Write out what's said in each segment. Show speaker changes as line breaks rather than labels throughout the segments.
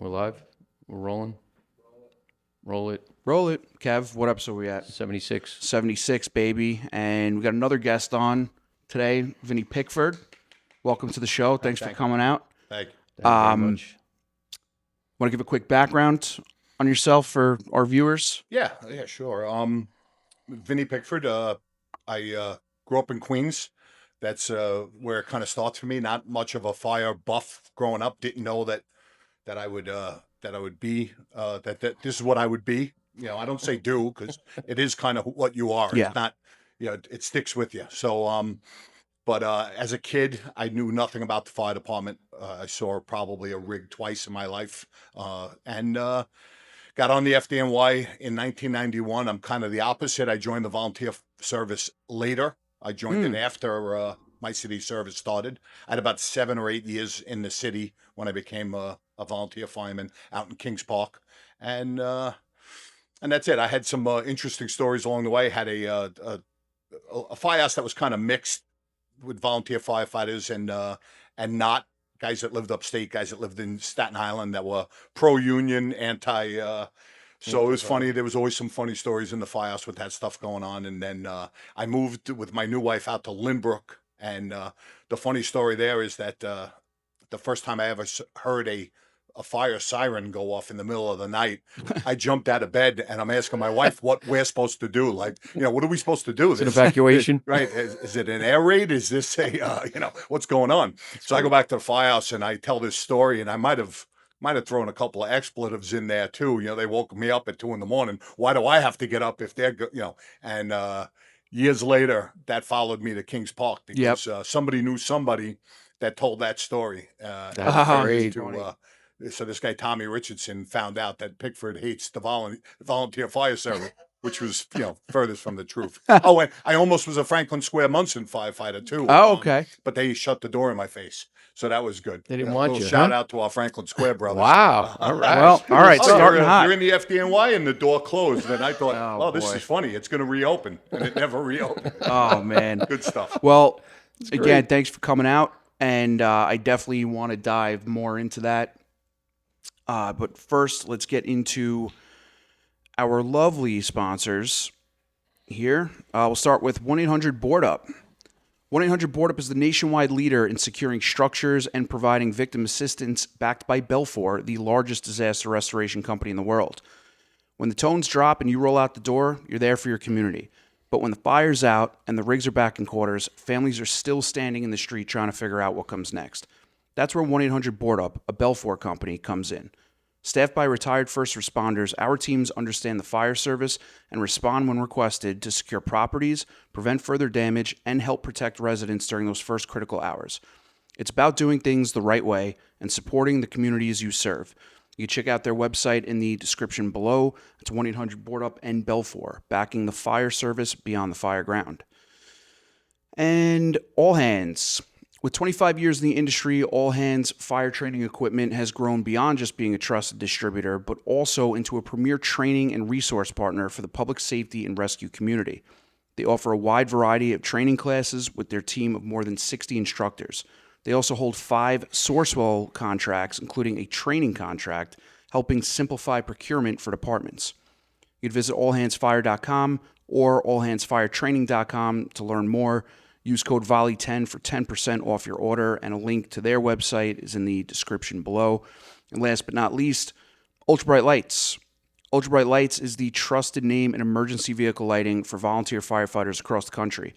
We're live. We're rolling. Roll it.
Roll it. Kev, what episode are we at?
76.
76, baby. And we got another guest on today, Vinny Pickford. Welcome to the show. Thanks for coming out.
Thank you.
Thank you very much.
Want to give a quick background on yourself for our viewers?
Yeah, sure. Vinny Pickford. I grew up in Queens. That's where it kind of starts for me. Not much of a fire buff growing up. Didn't know that I would be that this is what I would be. You know, I don't say do because it is kind of what you are.
Yeah.
It's not. It sticks with you. So but as a kid, I knew nothing about the fire department. I saw probably a rig twice in my life, and got on the FDNY in 1991. I'm kind of the opposite. I joined the volunteer service later. I joined it after my city service started. I had about 7 or 8 years in the city when I became a volunteer fireman out in Kings Park, and that's it. I had some interesting stories along the way. Had a firehouse that was kind of mixed with volunteer firefighters and not guys that lived upstate, guys that lived in Staten Island that were pro-union, anti. So it was funny. There was always some funny stories in the firehouse with that stuff going on. And then I moved with my new wife out to Lynbrook. And the funny story there is that the first time I ever heard a fire siren go off in the middle of the night, I jumped out of bed and I'm asking my wife what we're supposed to do. Like, what are we supposed to do?
It's an evacuation.
Right. Is it an air raid? Is this a, what's going on? So I go back to the firehouse and I tell this story, and I might have thrown a couple of expletives in there too. They woke me up at 2 a.m. Why do I have to get up if they're, and years later that followed me to Kings Park because somebody knew somebody that told that story.
That's great.
So this guy, Tommy Richardson, found out that Pickford hates the volunteer fire service, which was, furthest from the truth. Oh, and I almost was a Franklin Square Munson firefighter too.
Oh, okay.
But they shut the door in my face. So that was good.
They didn't want you,
Shout out to our Franklin Square brothers.
Wow. All right.
Well, all right. Starting hot.
You're in the FDNY and the door closed. And I thought,
Oh,
this
boy.
is funny. It's going to reopen. And it never reopened.
Oh, man.
Good stuff.
Well, again, thanks for coming out. And I definitely want to dive more into that. But first, let's get into our lovely sponsors here. We'll start with 1-800-BOARD-UP. 1-800-BOARD-UP is the nationwide leader in securing structures and providing victim assistance, backed by Belfor, the largest disaster restoration company in the world. When the tones drop and you roll out the door, you're there for your community. But when the fire's out and the rigs are back in quarters, families are still standing in the street trying to figure out what comes next. That's where 1-800-BOARD-UP, a Belfor company, comes in. Staffed by retired first responders, our teams understand the fire service and respond when requested to secure properties, prevent further damage, and help protect residents during those first critical hours. It's about doing things the right way and supporting the communities you serve. You can check out their website in the description below. It's 1-800-BOARD-UP and Belfor, backing the fire service beyond the fire ground. And All Hands. With 25 years in the industry, All Hands Fire Training Equipment has grown beyond just being a trusted distributor, but also into a premier training and resource partner for the public safety and rescue community. They offer a wide variety of training classes with their team of more than 60 instructors. They also hold 5 Sourcewell contracts, including a training contract, helping simplify procurement for departments. You can visit allhandsfire.com or allhandsfiretraining.com to learn more. Use code VOLLEY10 for 10% off your order, and a link to their website is in the description below. And last but not least, Ultra Bright Lights. Ultra Bright Lights is the trusted name in emergency vehicle lighting for volunteer firefighters across the country.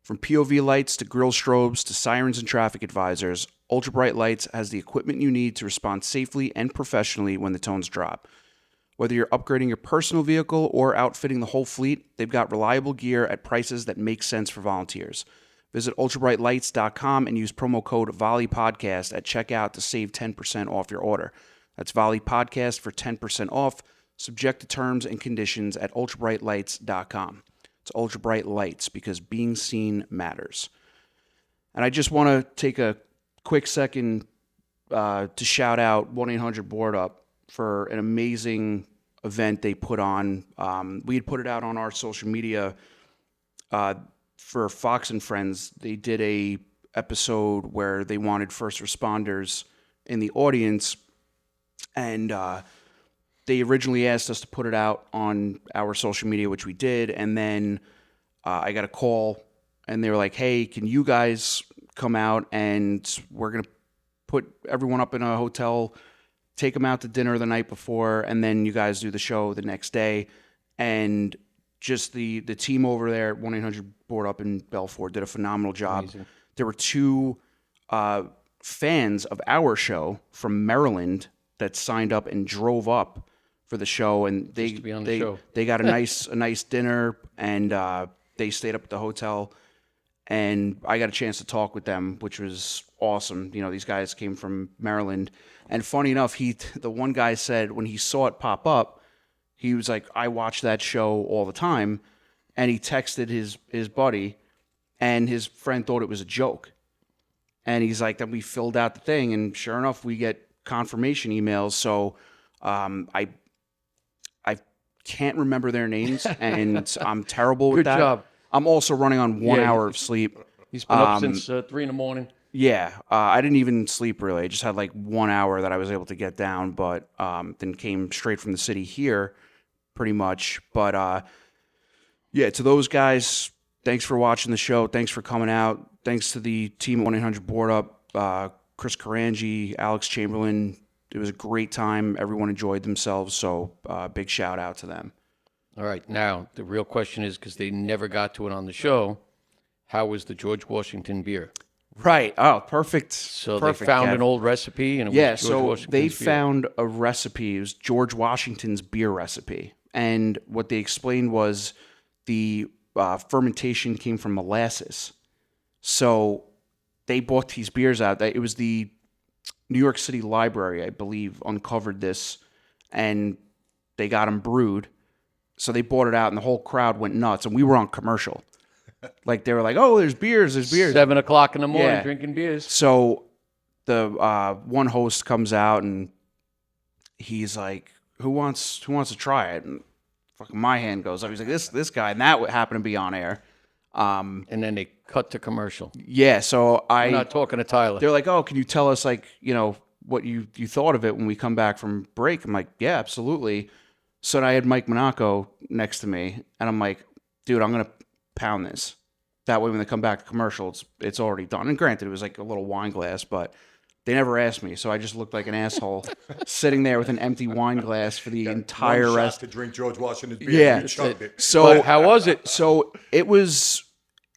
From POV lights to grill strobes to sirens and traffic advisors, Ultra Bright Lights has the equipment you need to respond safely and professionally when the tones drop. Whether you're upgrading your personal vehicle or outfitting the whole fleet, they've got reliable gear at prices that make sense for volunteers. Visit ultrabrightlights.com and use promo code VOLLEYPODCAST at checkout to save 10% off your order. That's VOLLEYPODCAST for 10% off, subject to terms and conditions at ultrabrightlights.com. It's Ultra Bright Lights because being seen matters. And I just want to take a quick second to shout out 1-800-BOARD-UP for an amazing event they put on. We had put it out on our social media for Fox and Friends. They did a episode where they wanted first responders in the audience And they originally asked us to put it out on our social media, which we did. And then I got a call, and they were like, hey, can you guys come out, and we're going to put everyone up in a hotel, take them out to dinner the night before, and then you guys do the show the next day. And just the team over there at 1-800 Board Up in Belfort did a phenomenal job.
Amazing.
There were two fans of our show from Maryland that signed up and drove up for the show, and they
to be on the show.
they got a nice dinner, and they stayed up at the hotel, and I got a chance to talk with them, which was awesome. You know, these guys came from Maryland, and funny enough, the one guy said when he saw it pop up, he was like, I watch that show all the time, and he texted his buddy, and his friend thought it was a joke. And he's like, then we filled out the thing, and sure enough, we get confirmation emails. So I can't remember their names, and I'm terrible with
Good
that.
job.
I'm also running on 1
Yeah,
hour of sleep.
He's been up since 3 in the morning.
Yeah, I didn't even sleep really. I just had like 1 hour that I was able to get down, but then came straight from the city here, pretty much. But yeah, to those guys, thanks for watching the show. Thanks for coming out. Thanks to the team at 1-800 Board Up, Chris Carangi, Alex Chamberlain. It was a great time. Everyone enjoyed themselves, so big shout out to them.
All right. Now, the real question is, because they never got to it on the show, how was the George Washington beer?
Right. Oh, perfect.
So
perfect,
they found
Kev.
an old recipe, and it
Yeah,
was George
so
Washington's
they
beer.
found a recipe. It was George Washington's beer recipe. And what they explained was the fermentation came from molasses. So they bought these beers out. It was the New York City Library, I believe, uncovered this, and they got them brewed. So they bought it out, and the whole crowd went nuts. And we were on commercial. Like, they were like, oh, there's beers.
7 o'clock in the morning
Yeah.
drinking beers.
So the one host comes out, and he's like, who wants to try it? And fucking my hand goes up. He's like, this guy. And that happened to be on air.
And then they cut to commercial.
Yeah, so
I'm not talking to Tyler.
they're like, oh, can you tell us, like, you know, what you thought of it when we come back from break? I'm like, yeah, absolutely. So I had Mike Monaco next to me, and I'm like, dude, I'm going to pound this. That way when they come back to commercial, it's already done. And granted, it was like a little wine glass, but they never asked me, so I just looked like an asshole sitting there with an empty wine glass for the entire
One
rest.
shot to drink George Washington's beer.
Yeah.
You chugged it.
So
But how was it?
So it was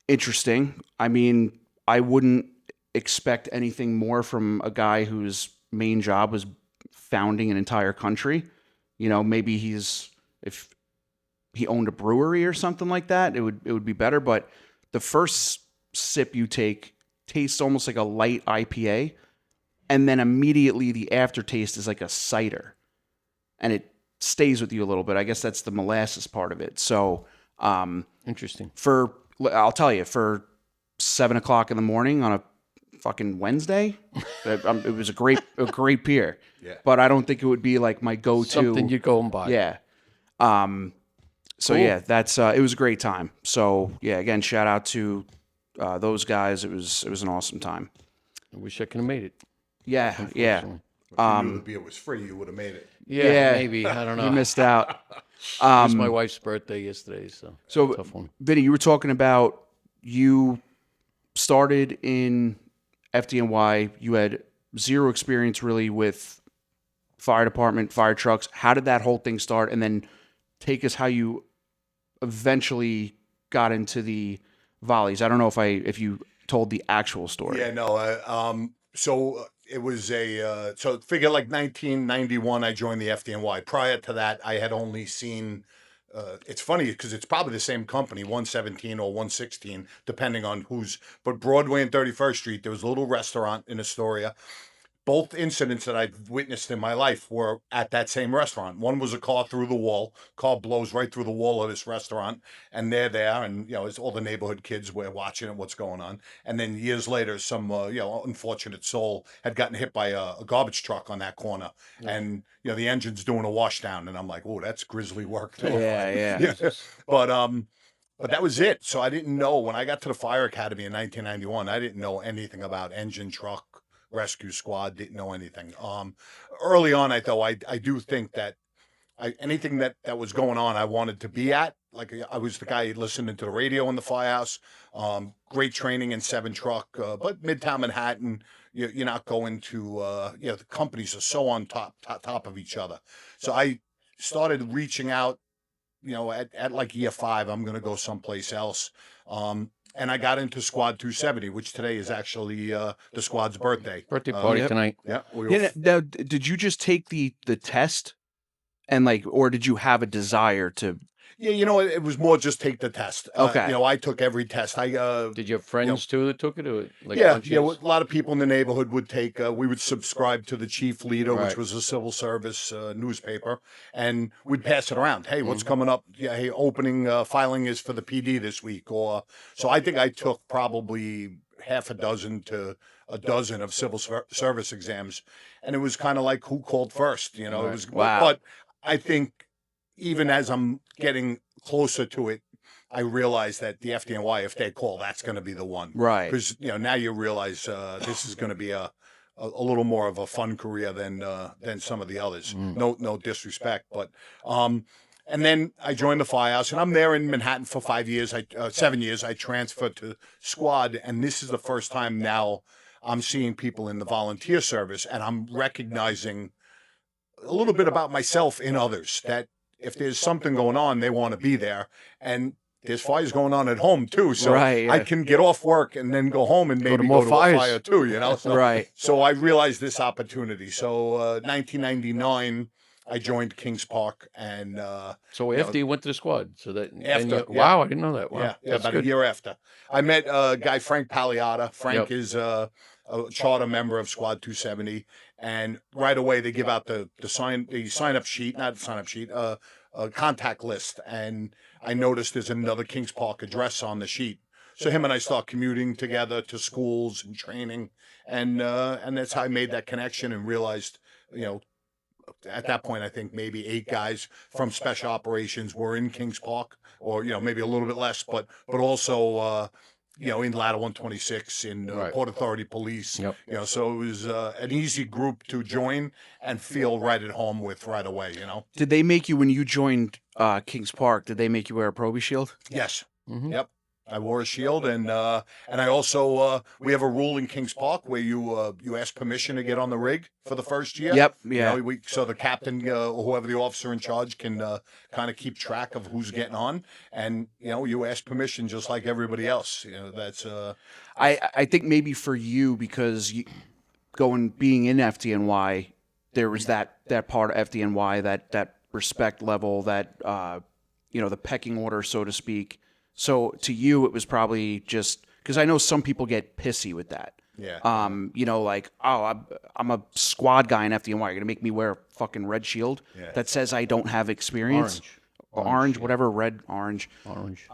interesting. I mean, I wouldn't expect anything more from a guy whose main job was founding an entire country. You know, maybe if he owned a brewery or something like that, it would be better. But the first sip you take tastes almost like a light IPA, and then immediately the aftertaste is like a cider, and it stays with you a little bit. I guess that's the molasses part of it. So,
Interesting.
I'll tell you, for 7 o'clock in the morning on a fucking Wednesday, it was a great beer.
Yeah.
But I don't think it would be like my go-to.
Something you'd go and buy.
Yeah. So
Cool.
yeah, that's it was a great time. So yeah, again, shout out to those guys. It was an awesome time.
I wish I could have made it.
Yeah, yeah.
Unfortunately.
If you knew the beer was free, you would have made it.
Yeah, maybe. I don't know.
You missed out.
It was my wife's birthday yesterday, so tough one.
Vinny, you were talking about you started in FDNY. You had zero experience really with fire department, fire trucks. How did that whole thing start? And then take us how you eventually got into the volleys. I don't know if you told the actual story.
Yeah, no. So it was so figure like 1991, I joined the FDNY. Prior to that, I had only seen. It's funny because it's probably the same company, 117 or 116, depending on who's. But Broadway and 31st Street, there was a little restaurant in Astoria. Both incidents that I've witnessed in my life were at that same restaurant. One was a car through the wall. Car blows right through the wall of this restaurant, and they're there, and it's all the neighborhood kids were watching it, what's going on. And then years later, some unfortunate soul had gotten hit by a garbage truck on that corner, and the engine's doing a washdown, and I'm like, oh, that's grisly work.
Yeah.
But that was it. So I didn't know when I got to the fire academy in 1991. I didn't know anything about engine, truck, rescue squad, didn't know anything. Early on, I do think that anything that was going on, I wanted to be at. Like I was the guy listening to the radio in the firehouse. Great training in 7 truck, but Midtown Manhattan, you're not going to. The companies are so on top of each other. So I started reaching out. At like year 5, I'm going to go someplace else. And I got into Squad 270, which today is actually the squad's birthday.
Birthday party
Yep.
tonight.
Yeah.
Now, did you just take the test, and or did you have a desire to?
Yeah, it was more just take the test.
Okay.
I took every test.
Did you have friends too that took it? Or like
Yeah,
bunches?
a lot of people in the neighborhood would take. We would subscribe to the Chief Leader, which
Right.
was a civil service newspaper, and we'd pass it around. Hey, what's coming up? Yeah, hey, opening filing is for the PD this week, or so. I think I took probably half a dozen to a dozen of civil service exams, and it was kind of like who called first. It
Right.
was.
Wow.
But I think even as I'm getting closer to it, I realize that the FDNY, if they call, that's going to be the one.
Right.
Because now you realize this is going to be a little more of a fun career than some of the others. No disrespect, but and then I joined the firehouse, and I'm there in Manhattan for 5 years. 7 years. I transferred to squad, and this is the first time now I'm seeing people in the volunteer service, and I'm recognizing a little bit about myself in others, that if there's something going on, they want to be there. And there's fires going on at home too. So
Right, yeah.
I can get off work and then go home and maybe
more
go to
fires.
a fire too, So,
Right.
So I realized this opportunity. So 1999, I joined Kings Park, and
So after you went to the squad, so that
After, yeah.
wow, I didn't know that. Wow,
yeah,
that's
about
good.
a year after, I met a guy, Frank Pagliata. Frank
Yep.
is a charter member of Squad 270, and right away they give out the sign up sheet, not sign up sheet, a contact list, and I noticed there's another Kings Park address on the sheet. So him and I start commuting together to schools and training, and that's how I made that connection and realized, at that point, I think maybe 8 guys from special operations were in Kings Park, or maybe a little bit less, but also in Ladder 126, in
Right.
Port Authority Police.
Yep.
So it was an easy group to join and feel right at home with right away.
Did they make you, when you joined Kings Park? Did they make you wear a Proby shield?
Yes.
Mhm.
Yep. I wore a shield, and I also we have a rule in Kings Park where you ask permission to get on the rig for the first year.
Yep. Yeah.
So the captain or whoever the officer in charge can kind of keep track of who's getting on, and you ask permission just like everybody else. That's
I think maybe for you, because being in FDNY, there was that part of FDNY, that respect level, that the pecking order, so to speak. So to you, it was probably just because I know some people get pissy with that.
Yeah.
Like, oh, I'm a squad guy in FDNY. You're gonna make me wear a fucking red shield that says I don't have experience. Orange, whatever, red, orange.
Orange.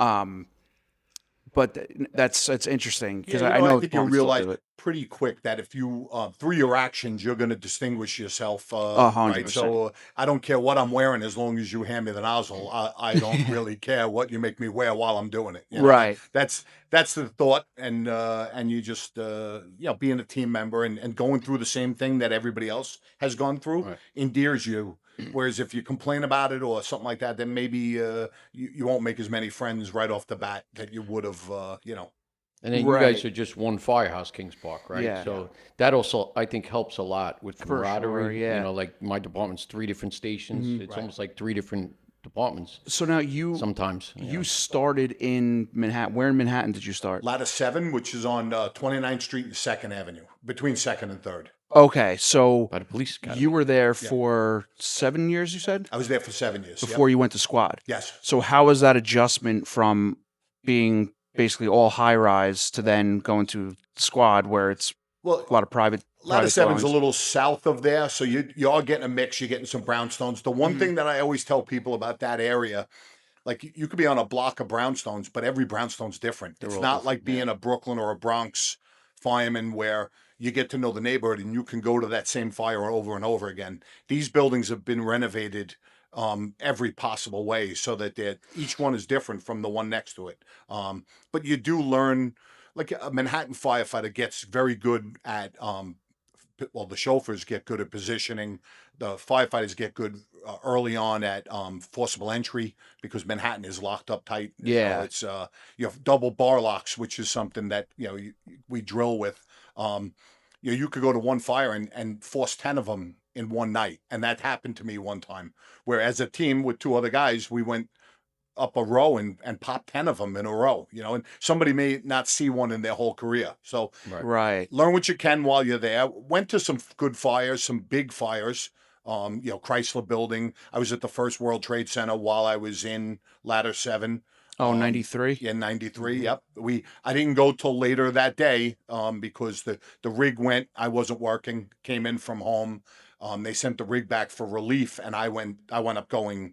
But that's interesting because
Yeah,
I know
I think you
opponents still
realize
do it.
pretty quick that if you through your actions you're going to distinguish yourself.
100%.
Right. So I don't care what I'm wearing as long as you hand me the nozzle. I don't really care what you make me wear while I'm doing it.
Right.
That's the thought, and you just being a team member and going through the same thing that everybody else has gone through
Right.
endears you. Whereas if you complain about it or something like that, then maybe you won't make as many friends right off the bat that you would have.
And then
Right.
you guys are just one firehouse, Kings Park, right?
Yeah.
So that also, I think, helps a lot with
For sure,
camaraderie.
yeah.
Like my department's 3 different stations. It's almost like 3 different departments
So now you
sometimes.
you started in Manhattan. Where in Manhattan did you start?
Ladder 7, which is on 29th Street and 2nd Avenue, between 2nd and 3rd.
Okay, so
By the police academy.
you were there for 7 years, you said,
I was there for 7 years. yep.
before you went to squad.
Yes.
So how was that adjustment from being basically all high rise to then going to squad, where it's
Well,
a lot of private?
Ladder
private
7's a
dwellings?
little south of there, so you are getting a mix. You're getting some brownstones. The one thing that I always tell people about that area, like you could be on a block of brownstones, but every brownstone's different. It's
all
not like being a Brooklyn or a Bronx fireman where you get to know the neighborhood and you can go to that same fire over and over again. These buildings have been renovated every possible way so that each one is different from the one next to it. But you do learn, like a Manhattan firefighter gets very good at the chauffeurs get good at positioning. The firefighters get good early on at forcible entry because Manhattan is locked up tight.
Yeah.
It's you have double bar locks, which is something that we drill with. You could go to one fire and force 10 of them in one night, and that happened to me one time. Where as a team with 2 other guys, we went up a row and pop 10 of them in a row, and somebody may not see one in their whole career. So
Right.
learn what you can while you're there. Went to some good fires, some big fires. Chrysler Building. I was at the first World Trade Center while I was in Ladder 7.
Oh, 93?
Yeah, 93. Yep. I didn't go till later that day because the rig went. I wasn't working. Came in from home. They sent the rig back for relief, and I went up going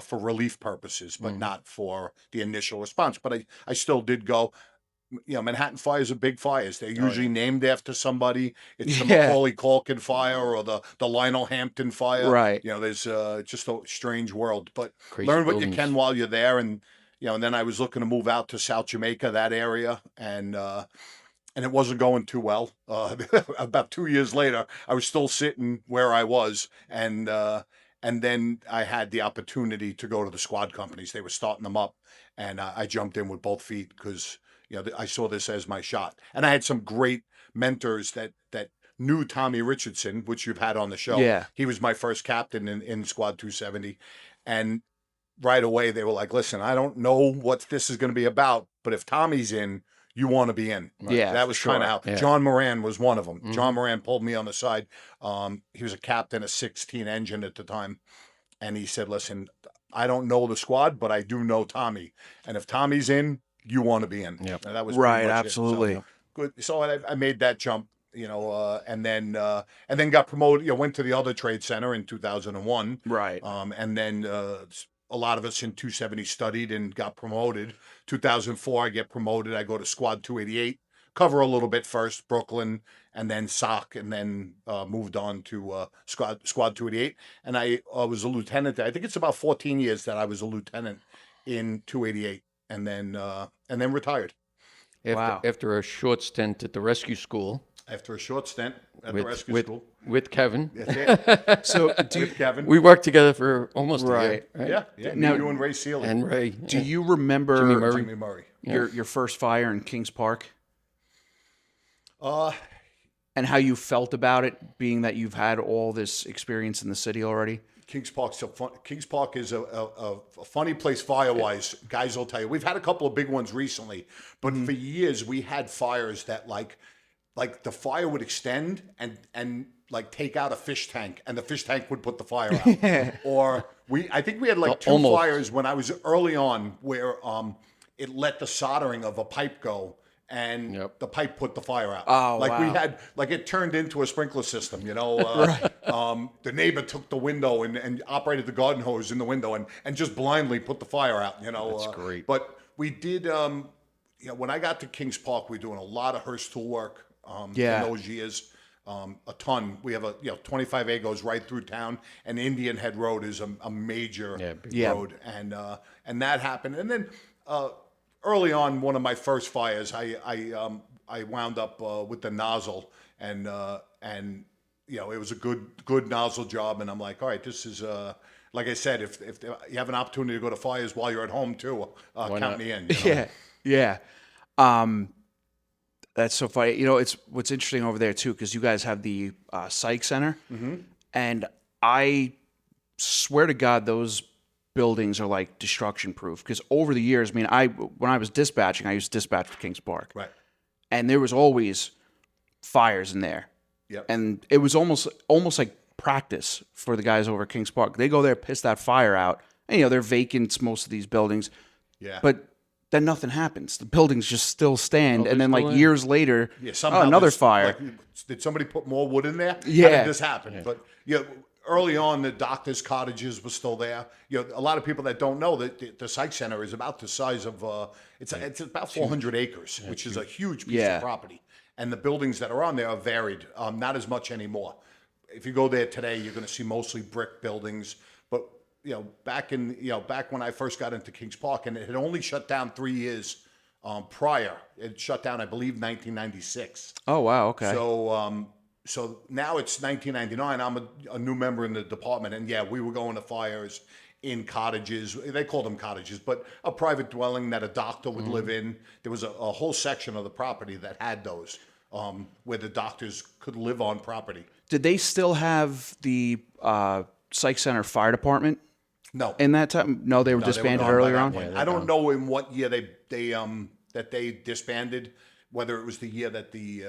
for relief purposes, but not for the initial response. But I still did go. Manhattan fires are big fires. They're usually named after somebody. It's the
Yeah.
Macaulay Culkin fire or the Lionel Hampton fire.
Right.
There's just a strange world. But
Crazy
learn what
buildings.
you can while you're there. And then I was looking to move out to South Jamaica, that area, and it wasn't going too well. About 2 years later, I was still sitting where I was, and then I had the opportunity to go to the squad companies. They were starting them up, and I jumped in with both feet because I saw this as my shot. And I had some great mentors that knew Tommy Richardson, which you've had on the show.
Yeah.
He was my first captain in Squad 270, and right away they were like, "Listen, I don't know what this is going to be about, but if Tommy's in, you want to be in."
Yeah,
That
for
was kind of
sure.
how
Yeah.
John Moran was one of them.
Mhm.
John Moran pulled me on the side. He was a captain of 16 engine at the time, and he said, "Listen, I don't know the squad, but I do know Tommy, and if Tommy's in, you want to be in."
Yep.
And that was
Right,
pretty much it.
absolutely.
So, good. So I made that jump, and then got promoted. Went to the other trade center in 2001.
Right.
And then a lot of us in 270 studied and got promoted. 2004, I get promoted. I go to Squad 288, cover a little bit first, Brooklyn, and then SOC, and then moved on to Squad 288. And I was a lieutenant there. I think it's about 14 years that I was a lieutenant in 288, and then retired
Wow.
After a short stint at the rescue school
after a short stint at the
with,
rescue
with,
school.
with Kevin.
That's it.
So,
With Kevin.
We worked together for almost a
Right.
year. Right?
Yeah.
Now-
You and Ray Sealy.
And Ray.
do you remember
Jimmy Murray.
Jimmy Murray.
your first fire in Kings Park
Uh,
and how you felt about it, being that you've had all this experience in the city already?
Kings Park's so fun. Kings Park is a funny place fire-wise. Guys will tell you. We've had a couple of big ones recently, but for years we had fires that like the fire would extend and like take out a fish tank, and the fish tank would put the fire out. Or I think we had like 2
Almost.
fires when I was early on where it let the soldering of a pipe go. And
Yep.
the pipe put the fire out.
Oh,
we
wow.
had, it turned into a sprinkler system, The neighbor took the window and operated the garden hose in the window and just blindly put the fire out,
That's great.
But we did, when I got to Kings Park, we were doing a lot of Hearst tool work
Yeah.
in those years. A ton. We have 25A goes right through town, and Indian Head Road is a major
big
Yeah.
road, and that happened. And then early on, one of my first fires, I wound up with the nozzle, and it was a good nozzle job, and I'm like, all right, this is like I said, if you have an opportunity to go to fires while you're at home too, count
not?
me in.
Yeah. That's so funny. It's what's interesting over there too, because you guys have the psych center, and I swear to God, those buildings are like destruction proof. Because over the years, when I was dispatching, I used to dispatch for Kings Park,
Right.
and there was always fires in there,
Yep.
and it was almost like practice for the guys over at Kings Park. They go there, piss that fire out, and they're vacant, most of these buildings,
Yeah.
but then nothing happens. The buildings just still stand,
Oh,
and
they're
then like
still in.
years later,
Somehow
another
this-
fire.
like, did somebody put more wood in there? How
Yeah.
did this happen? But early on, the doctors' cottages were still there. A lot of people that don't know that the psych center is about the size of it's about 400 acres, which is a huge piece
Yeah.
of property. And the buildings that are on there are varied, not as much anymore. If you go there today, you're going to see mostly brick buildings. But back when I first got into Kings Park, and it had only shut down 3 years prior. It shut down, I believe, 1996.
Oh wow, okay.
So so now it's 1999. I'm a new member in the department, and yeah, we were going to fires in cottages. They called them cottages, but a private dwelling that a doctor would live in. There was a whole section of the property that had those, where the doctors could live on property.
Did they still have the psych center fire department
No,
in that time? No, they were
no, they were
disbanded
gone by
earlier
that
on.
point. I don't know in what year they disbanded, whether it was the year that the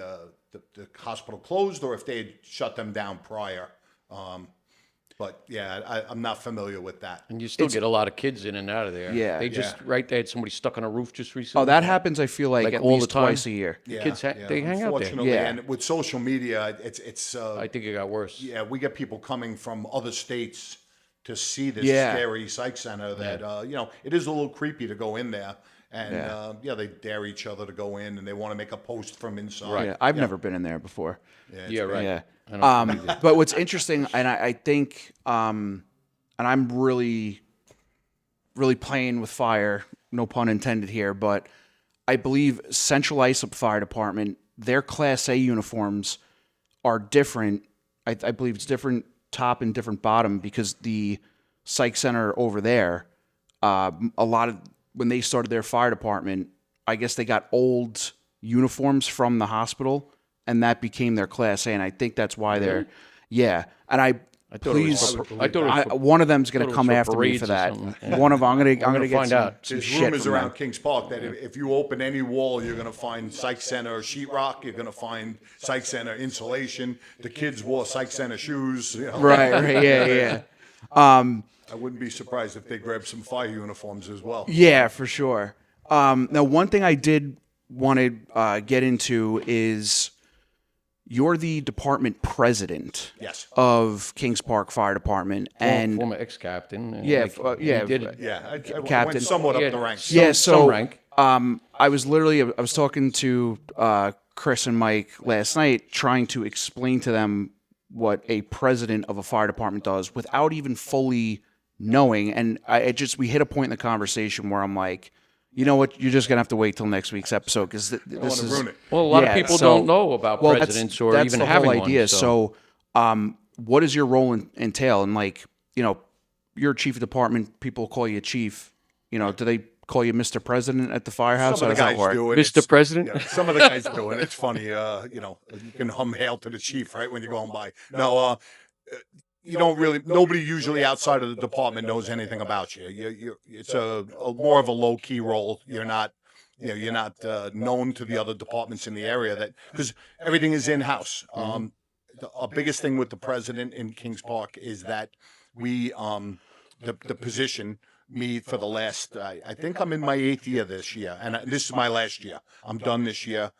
hospital closed or if they had shut them down prior. But yeah, I'm not familiar with that.
And you still get a lot of kids in and out of there.
Yeah.
They just, right, they had somebody stuck on a roof just recently.
Oh, that happens. I feel like,
Like
at
all the
least
time?
twice a year.
The kids, they hang out there.
Unfortunately,
Yeah.
and with social media, it's
I think it got worse.
yeah, we get people coming from other states to see this
Yeah.
scary psych center that, it is a little creepy to go in there. And, they dare each other to go in and they want to make a post from inside.
Yeah, I've never been in there before.
Yeah, right.
Yeah.
I don't
But what's interesting, and I think, and I'm really, really playing with fire, no pun intended here, but I believe Central Islip Fire Department, their Class A uniforms are different. I believe it's different top and different bottom because the psych center over there, a lot of, when they started their fire department, I guess they got old uniforms from the hospital, and that became their Class A, and I think that's why they're, yeah. And I
thought it was for- I thought it was for-
one of them's going
thought
to
it
come
was for
after me
parades
for
or
that.
something.
One of I'm going to
gonna
get
find out.
some
There's
shit
rumors
from
around
them.
Kings Park that if you open any wall, you're going to find Psych Center sheetrock. You're going to find Psych Center insulation. The kids wore Psych Center shoes.
Right, yeah.
I wouldn't be surprised if they grabbed some fire uniforms as well.
Yeah, for sure. Now, one thing I did want to get into is you're the department president
Yes.
of Kings Park Fire Department, and
former ex-captain.
Yeah,
he
yeah,
did it.
Yeah, I
Captain.
went somewhat
Yeah.
up the ranks.
yeah,
some
so
rank.
I was talking to Chris and Mike last night, trying to explain to them what a president of a fire department does without even fully knowing, and we hit a point in the conversation where I'm like, you know what, you're just gonna have to wait till next week's episode because
I don't
this
want to
is
ruin it.
Well, a lot
Yeah,
of people
so-
don't know about
well,
presidents or
that's
even
the
having
whole idea.
one.
So, what does your role entail? And like, you're a chief of department. People call you chief. Do they call you Mr. President at the firehouse?
Some
How
of the
does that
guys
work?
do it.
Mr.
It's-
President?
Yeah, some of the guys do it. It's funny. You can hum hail to the chief, right, when you're going by. No, you don't really. Nobody usually outside of the department knows anything about you. It's a more of a low key role. You're not. You're not known to the other departments in the area that because everything is in house. The biggest thing with the president in Kings Park is that we the position. Me for the last, I think I'm in my 8th year this year, and this is my last year. I'm done this year.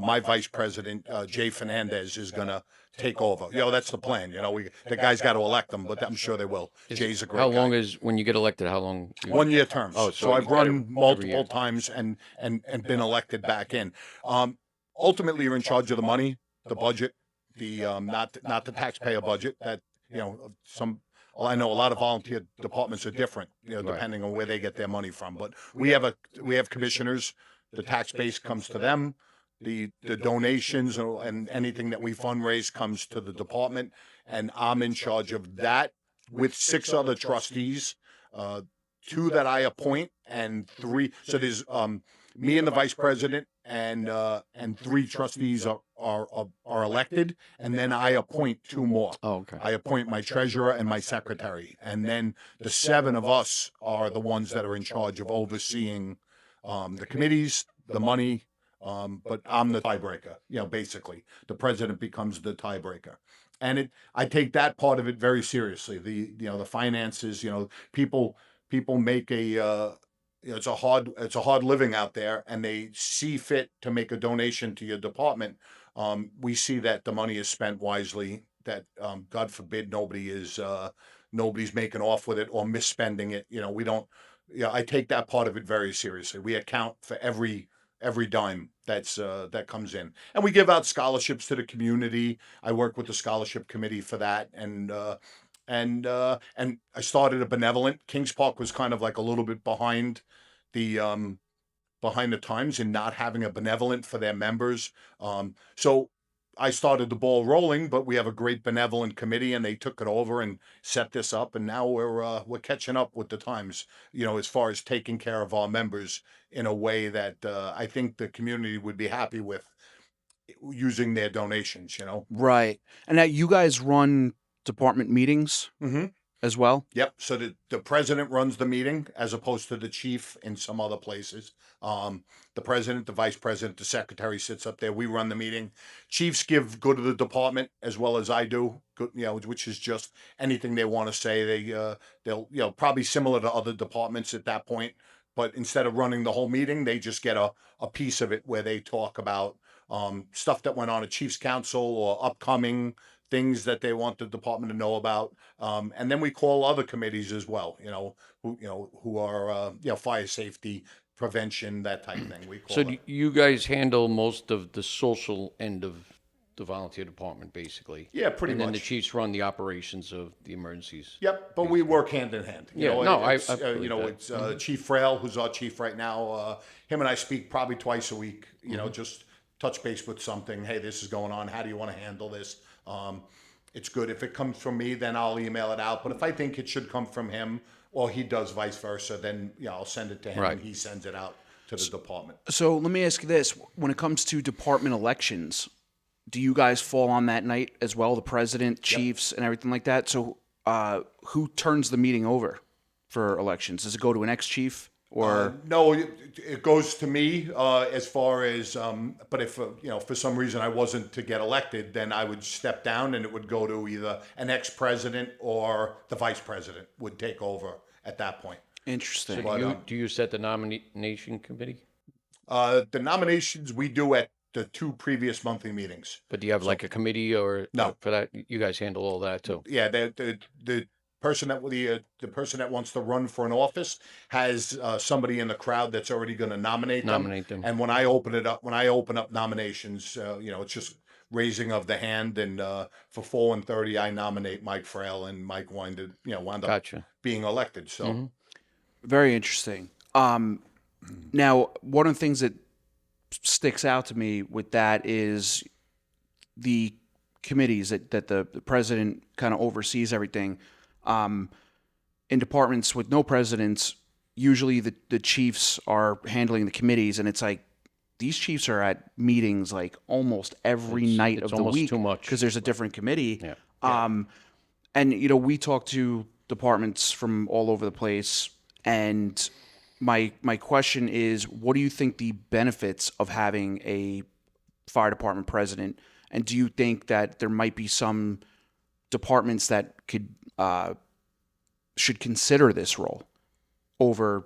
My vice president, Jay Fernandez, is gonna take over. That's the plan. The guys got to elect them, but I'm sure they will. Jay's a great
How
guy.
long is when you get elected? How long?
1 year terms.
Oh,
so I've run multiple
year.
times and been elected back in. Ultimately, you're in charge of the money, the budget, the not the taxpayer budget. That Well, I know a lot of volunteer departments are different, depending on where they get their money from. But we have commissioners. The tax base comes to them. The donations and anything that we fundraise comes to the department, and I'm in charge of that with 6 other trustees, 2 that I appoint and 3. So there's me and the vice president and 3 trustees are elected, and then I appoint 2 more.
Oh, okay.
I appoint my treasurer and my secretary, and then the 7 of us are the ones that are in charge of overseeing the committees, the money. But I'm the tiebreaker. Basically, the president becomes the tiebreaker, and I take that part of it very seriously. The finances. People make it's a hard living out there, and they see fit to make a donation to your department. We see that the money is spent wisely. That God forbid nobody's making off with it or misspending it. We don't. I take that part of it very seriously. We account for every dime that comes in, and we give out scholarships to the community. I work with the scholarship committee for that, and I started a benevolent. Kings Park was kind of like a little bit behind the times in not having a benevolent for their members. So I started the ball rolling, but we have a great benevolent committee, and they took it over and set this up, and now we're catching up with the times. As far as taking care of our members in a way that I think the community would be happy with using their donations.
Right. And now you guys run department meetings
Mm-hmm.
as well?
Yep. So the president runs the meeting as opposed to the chief in some other places. The president, the vice president, the secretary sits up there. We run the meeting. Chiefs go to the department as well as I do. Which is just anything they want to say. They'll probably similar to other departments at that point. But instead of running the whole meeting, they just get a piece of it where they talk about stuff that went on at Chiefs Council or upcoming things that they want the department to know about. And then we call other committees as well, who are, fire safety, prevention, that type of thing. We call
So
it.
you guys handle most of the social end of the volunteer department, basically?
Yeah, pretty
And then the
much.
chiefs run the operations of the emergencies?
Yep, but we work hand in hand.
Yeah, no, I
it's,
believe that.
it's Chief Frail, who's our chief right now. Him and I speak probably twice a week. Just touch base with something. Hey, this is going on. How do you want to handle this? It's good if it comes from me, then I'll email it out. But if I think it should come from him, or he does vice versa, then I'll send it to him
Right.
and he sends it out to the department.
So let me ask you this. When it comes to department elections, do you guys fall on that night as well? The president, chiefs, and everything like that? So who turns the meeting over for elections? Does it go to an ex-chief? Or
No, it goes to me as far as, but if, for some reason I wasn't to get elected, then I would step down and it would go to either an ex-president or the vice president would take over at that point.
interesting.
Do you set the nomination committee?
The nominations we do at the 2 previous monthly meetings.
But do you have like a committee or
No.
for that? You guys handle all that too?
Yeah, the person the person that wants to run for an office has somebody in the crowd that's already going to nominate them. And when I open up nominations, it's just raising of the hand. And for 4-30, I nominate Mike Frail, and Mike wound up
Gotcha.
being elected. So
Very interesting. Now, one of the things that sticks out to me with that is the committees that the president kind of oversees everything. In departments with no presidents, usually the chiefs are handling the committees, and it's like these chiefs are at meetings like almost every night
it's
of the
almost
week
too much.
because there's a different committee.
Yeah.
And we talk to departments from all over the place, and my question is, what do you think the benefits of having a fire department president, and do you think that there might be some departments that should consider this role over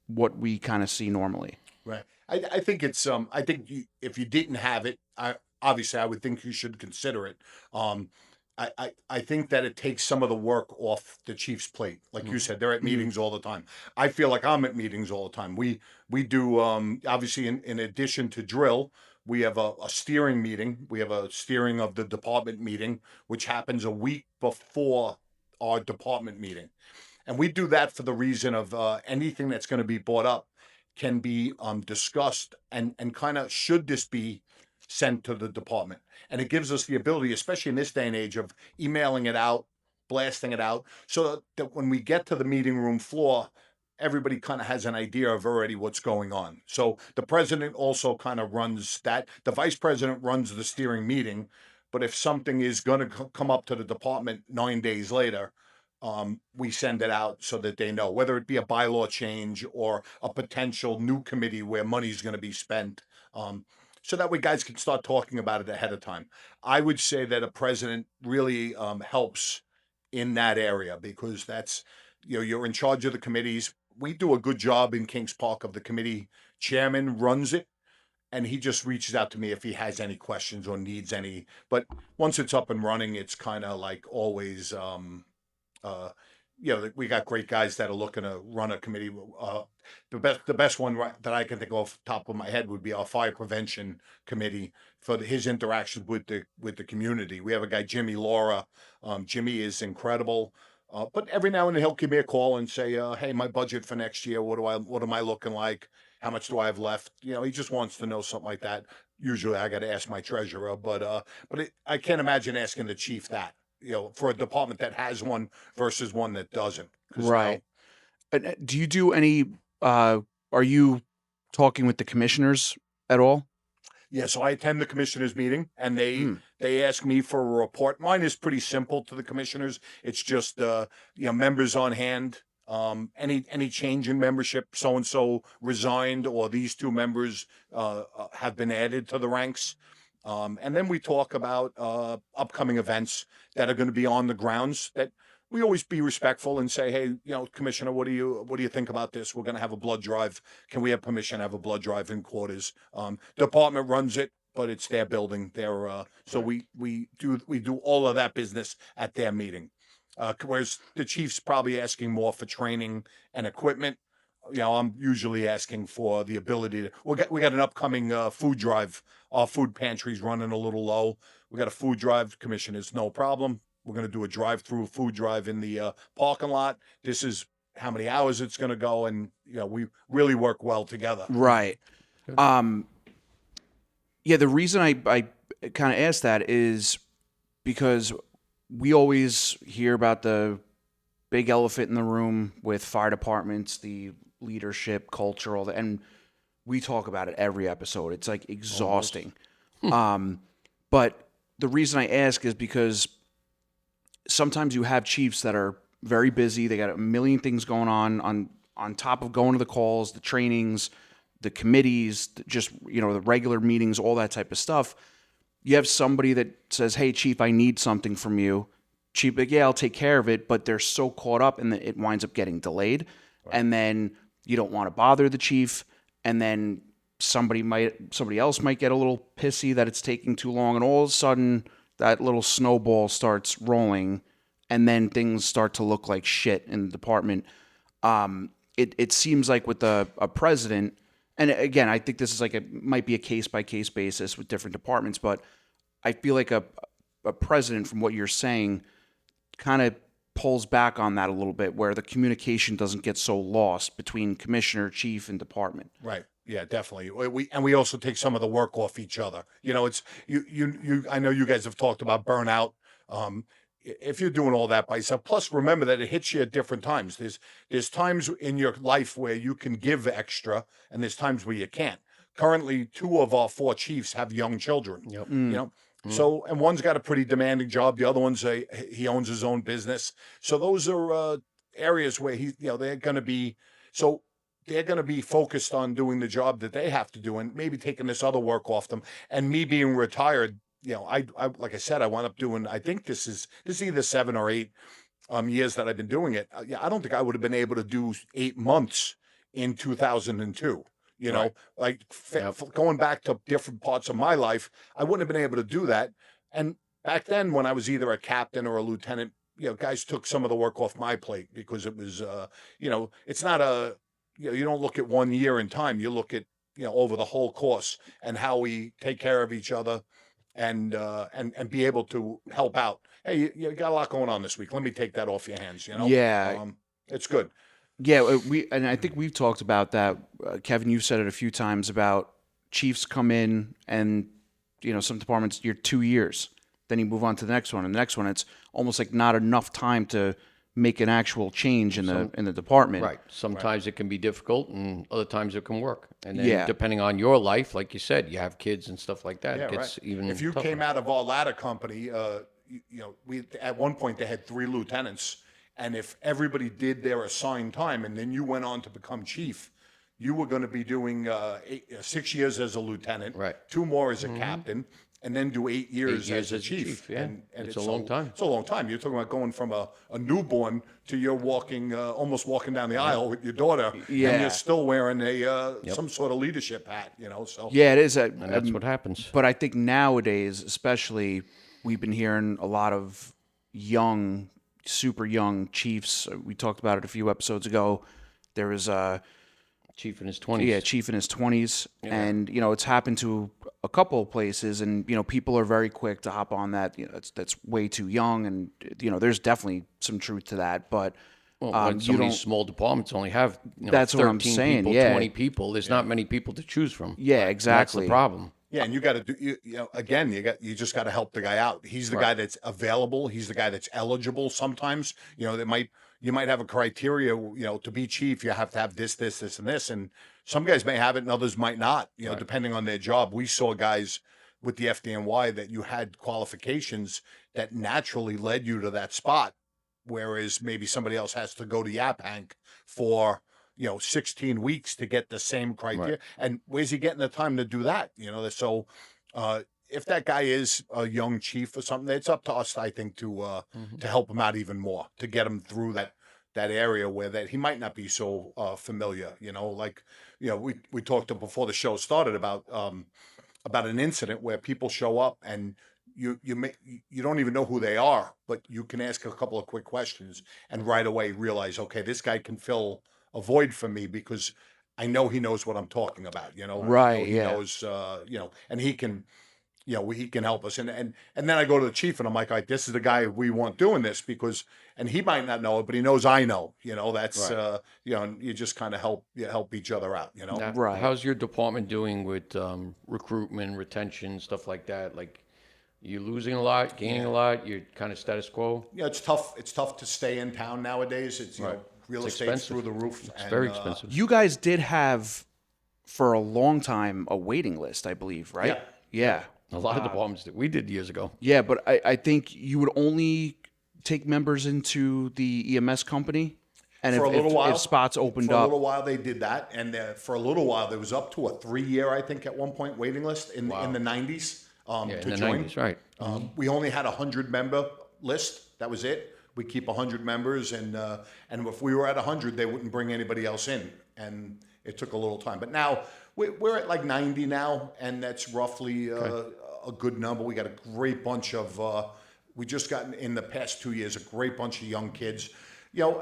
what we kind of see normally?
right, I think it's I think if you didn't have it, obviously I would think you should consider it. I think that it takes some of the work off the chief's plate. Like you said, they're at meetings all the time. I feel like I'm at meetings all the time. We do obviously in addition to drill, we have a steering meeting. We have a steering of the department meeting, which happens a week before our department meeting. And we do that for the reason of anything that's going to be brought up can be discussed and kind of should this be sent to the department. And it gives us the ability, especially in this day and age, of emailing it out, blasting it out, so that when we get to the meeting room floor, everybody kind of has an idea of already what's going on. So the president also kind of runs that. The vice president runs the steering meeting. But if something is going to come up to the department 9 days later, we send it out so that they know, whether it be a bylaw change or a potential new committee where money's going to be spent. So that way guys can start talking about it ahead of time. I would say that a president really helps in that area because that's, you're in charge of the committees. We do a good job in Kings Park of the committee chairman runs it, and he just reaches out to me if he has any questions or needs any. But once it's up and running, it's kind of like always, we got great guys that are looking to run a committee. The best one that I can think of off the top of my head would be our fire prevention committee for his interactions with the community. We have a guy, Jimmy Laura. Jimmy is incredible. But every now and then he'll give me a call and say, "Hey, my budget for next year. What am I looking like?" how much do I have left? He just wants to know something like that. Usually I got to ask my treasurer, but I can't imagine asking the chief that, for a department that has one versus one that doesn't. 'Cause
Right. Do you do any? Are you talking with the commissioners at all?
Yeah, so I attend the commissioners meeting, and they
Mm.
they ask me for a report. Mine is pretty simple to the commissioners. It's just members on hand. Any change in membership, so and so resigned, or these two members have been added to the ranks. And then we talk about upcoming events that are going to be on the grounds. That we always be respectful and say, hey, Commissioner, what do you think about this? We're going to have a blood drive. Can we have permission to have a blood drive in quarters? Department runs it, but it's their building. So we do all of that business at their meeting. Whereas the chief's probably asking more for training and equipment. I'm usually asking for the ability to. We got an upcoming food drive. Our food pantry's running a little low. We got a food drive. Commissioners, no problem. We're going to do a drive-through food drive in the parking lot. This is how many hours it's going to go, and we really work well together.
Right.
Good.
Yeah, the reason I kind of asked that is because we always hear about the big elephant in the room with fire departments, the leadership, culture, all that, and we talk about it every episode. It's like exhausting. But the reason I ask is because sometimes you have chiefs that are very busy. They got a million things going on top of going to the calls, the trainings, the committees, just the regular meetings, all that type of stuff. You have somebody that says, "Hey, chief, I need something from you." Chief, like, yeah, I'll take care of it, but they're so caught up and it winds up getting delayed, and then you don't want to bother the chief, and then somebody else might get a little pissy that it's taking too long, and all of a sudden that little snowball starts rolling, and then things start to look like shit in the department. It seems like with a president, and again, I think this is might be a case by case basis with different departments, but I feel like a president, from what you're saying, kind of pulls back on that a little bit, where the communication doesn't get so lost between commissioner, chief, and department.
Right. Yeah, definitely. We also take some of the work off each other. It's you. I know you guys have talked about burnout. If you're doing all that by yourself, plus remember that it hits you at different times. There's times in your life where you can give extra, and there's times where you can't. Currently, 2 of our 4 chiefs have young children.
Yep.
So, and one's got a pretty demanding job. The other one's he owns his own business. So those are areas where they're going to be. So they're going to be focused on doing the job that they have to do, and maybe taking this other work off them. And me being retired, I like I said, I wound up doing. I think this is either 7 or 8 years that I've been doing it. I don't think I would have been able to do 8 months in 2002.
Right.
Like going back to different parts of my life, I wouldn't have been able to do that. And back then, when I was either a captain or a lieutenant, guys took some of the work off my plate, because it was, it's not you don't look at 1 year in time. You look at, over the whole course, and how we take care of each other, and be able to help out. Hey, you got a lot going on this week. Let me take that off your hands.
Yeah.
It's good.
Yeah, and I think we've talked about that. Kevin, you've said it a few times about chiefs come in, and some departments you're 2 years, then you move on to the next one, and the next one. It's almost like not enough time to make an actual change in the department.
Right. Sometimes it can be difficult, and other times it can work. And then
Yeah.
depending on your life, like you said, you have kids and stuff like that.
Yeah,
It gets even
if you
tougher.
came out of our ladder company, we at one point they had 3 lieutenants, and if everybody did their assigned time, and then you went on to become chief, you were going to be doing 6 years as a lieutenant,
Right.
2 more as a captain, and then do 8 years,
8 years
as a
as a
chief.
chief, yeah.
And
It's a long time.
It's a long time. You're talking about going from a newborn to you're walking, almost walking down the aisle with your daughter, and
Yeah.
you're still wearing some sort of leadership hat. So
Yeah, it is.
And that's what happens.
But I think nowadays, especially, we've been hearing a lot of young, super young chiefs. We talked about it a few episodes ago. There was
Chief in his 20s.
yeah, chief in his 20s, and it's happened to a couple of places, and people are very quick to hop on that. That's way too young, and there's definitely some truth to that. But
Well, when
You
some of
don't.
these small departments only have
That's what I'm
13
saying,
people,
yeah.
20 people, there's not many people to choose from.
Yeah,
And that's the
exactly.
problem.
Yeah, and you got to do again. You just got to help the guy out. He's the
Right.
guy that's available. He's the guy that's eligible. Sometimes you might have a criteria. To be chief, you have to have this, this, this, and this. And some guys may have it, and others might not.
Right.
Depending on their job. We saw guys with the FDNY that you had qualifications that naturally led you to that spot, whereas maybe somebody else has to go to Yaphank for 16 weeks to get the same criteria.
Right.
And where's he getting the time to do that? So if that guy is a young chief or something, it's up to us, I think, to help him out even more, to get him through that area where that he might not be so familiar. We talked before the show started about an incident where people show up and you don't even know who they are, but you can ask a couple of quick questions and right away realize, okay, this guy can fill a void for me because I know he knows what I'm talking about.
Right,
He
yeah.
knows, and he can, he can help us. And then I go to the chief and I'm like, all right, this is the guy we want doing this and he might not know it, but he knows I know. That's
Right.
and you just kind of help each other out.
Now,
Right.
how's your department doing with recruitment, retention, stuff like that? Like, you losing a lot, gaining a lot? You're kind of status quo?
It's tough. It's tough to stay in town nowadays. It's
Right.
real
It's
estate's
expensive.
through the roof.
It's
and,
very expensive.
You guys did have, for a long time, a waiting list, I believe, right? Yeah.
A lot of departments that we did years ago.
Yeah, but I think you would only take members into the EMS company, and
For a little while,
if spots opened
for a
up,
little while they did that, and for a little while there was up to a 3-year, I think, at one point waiting list in the 90s
Yeah,
to
in the
join.
90s, right.
We only had 100-member list. That was it. We keep 100 members, and if we were at 100, they wouldn't bring anybody else in, and it took a little time. But now we're at like 90 now, and that's roughly a good number. We got a great bunch of. We just got in the past 2 years a great bunch of young kids.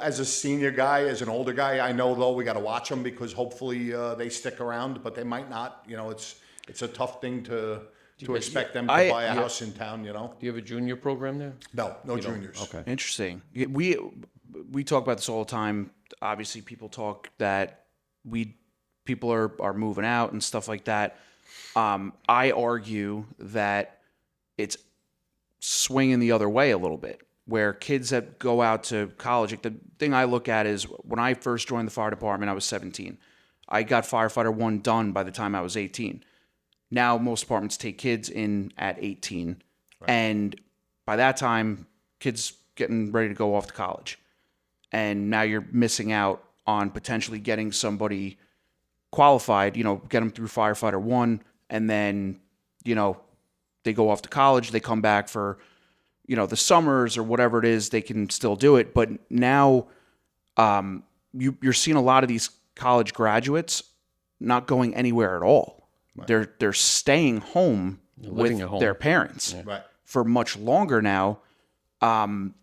As a senior guy, as an older guy, I know though we got to watch them because hopefully they stick around, but they might not. It's a tough thing to expect them to buy a house in town.
Do you have a junior program there?
No juniors.
Okay.
interesting. We talk about this all the time. Obviously, people talk that people are moving out and stuff like that. I argue that it's swinging the other way a little bit, where kids that go out to college, like the thing I look at is when I first joined the fire department, I was 17. I got firefighter 1 done by the time I was 18. Now most departments take kids in at 18, and by that time, kids getting ready to go off to college, and now you're missing out on potentially getting somebody qualified. Get them through firefighter 1, and then they go off to college. They come back for the summers or whatever it is. They can still do it, but now you're seeing a lot of these college graduates not going anywhere at all. Right. They're staying home
Living
with
at home.
their parents
Right.
for much longer now. And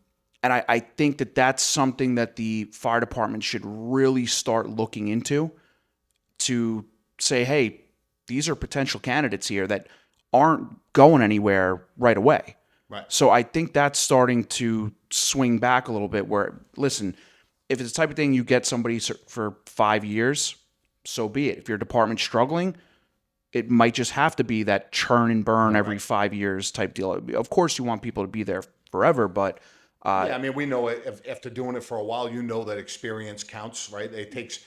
I think that that's something that the fire department should really start looking into, to say, hey, these are potential candidates here that aren't going anywhere right away.
Right.
So I think that's starting to swing back a little bit where, listen, if it's the type of thing you get somebody for 5 years, so be it. If your department's struggling, it might just have to be that churn and burn every 5 years type deal. Of course, you want people to be there forever, but
Yeah, I mean, we know after doing it for a while, that experience counts, right? It takes,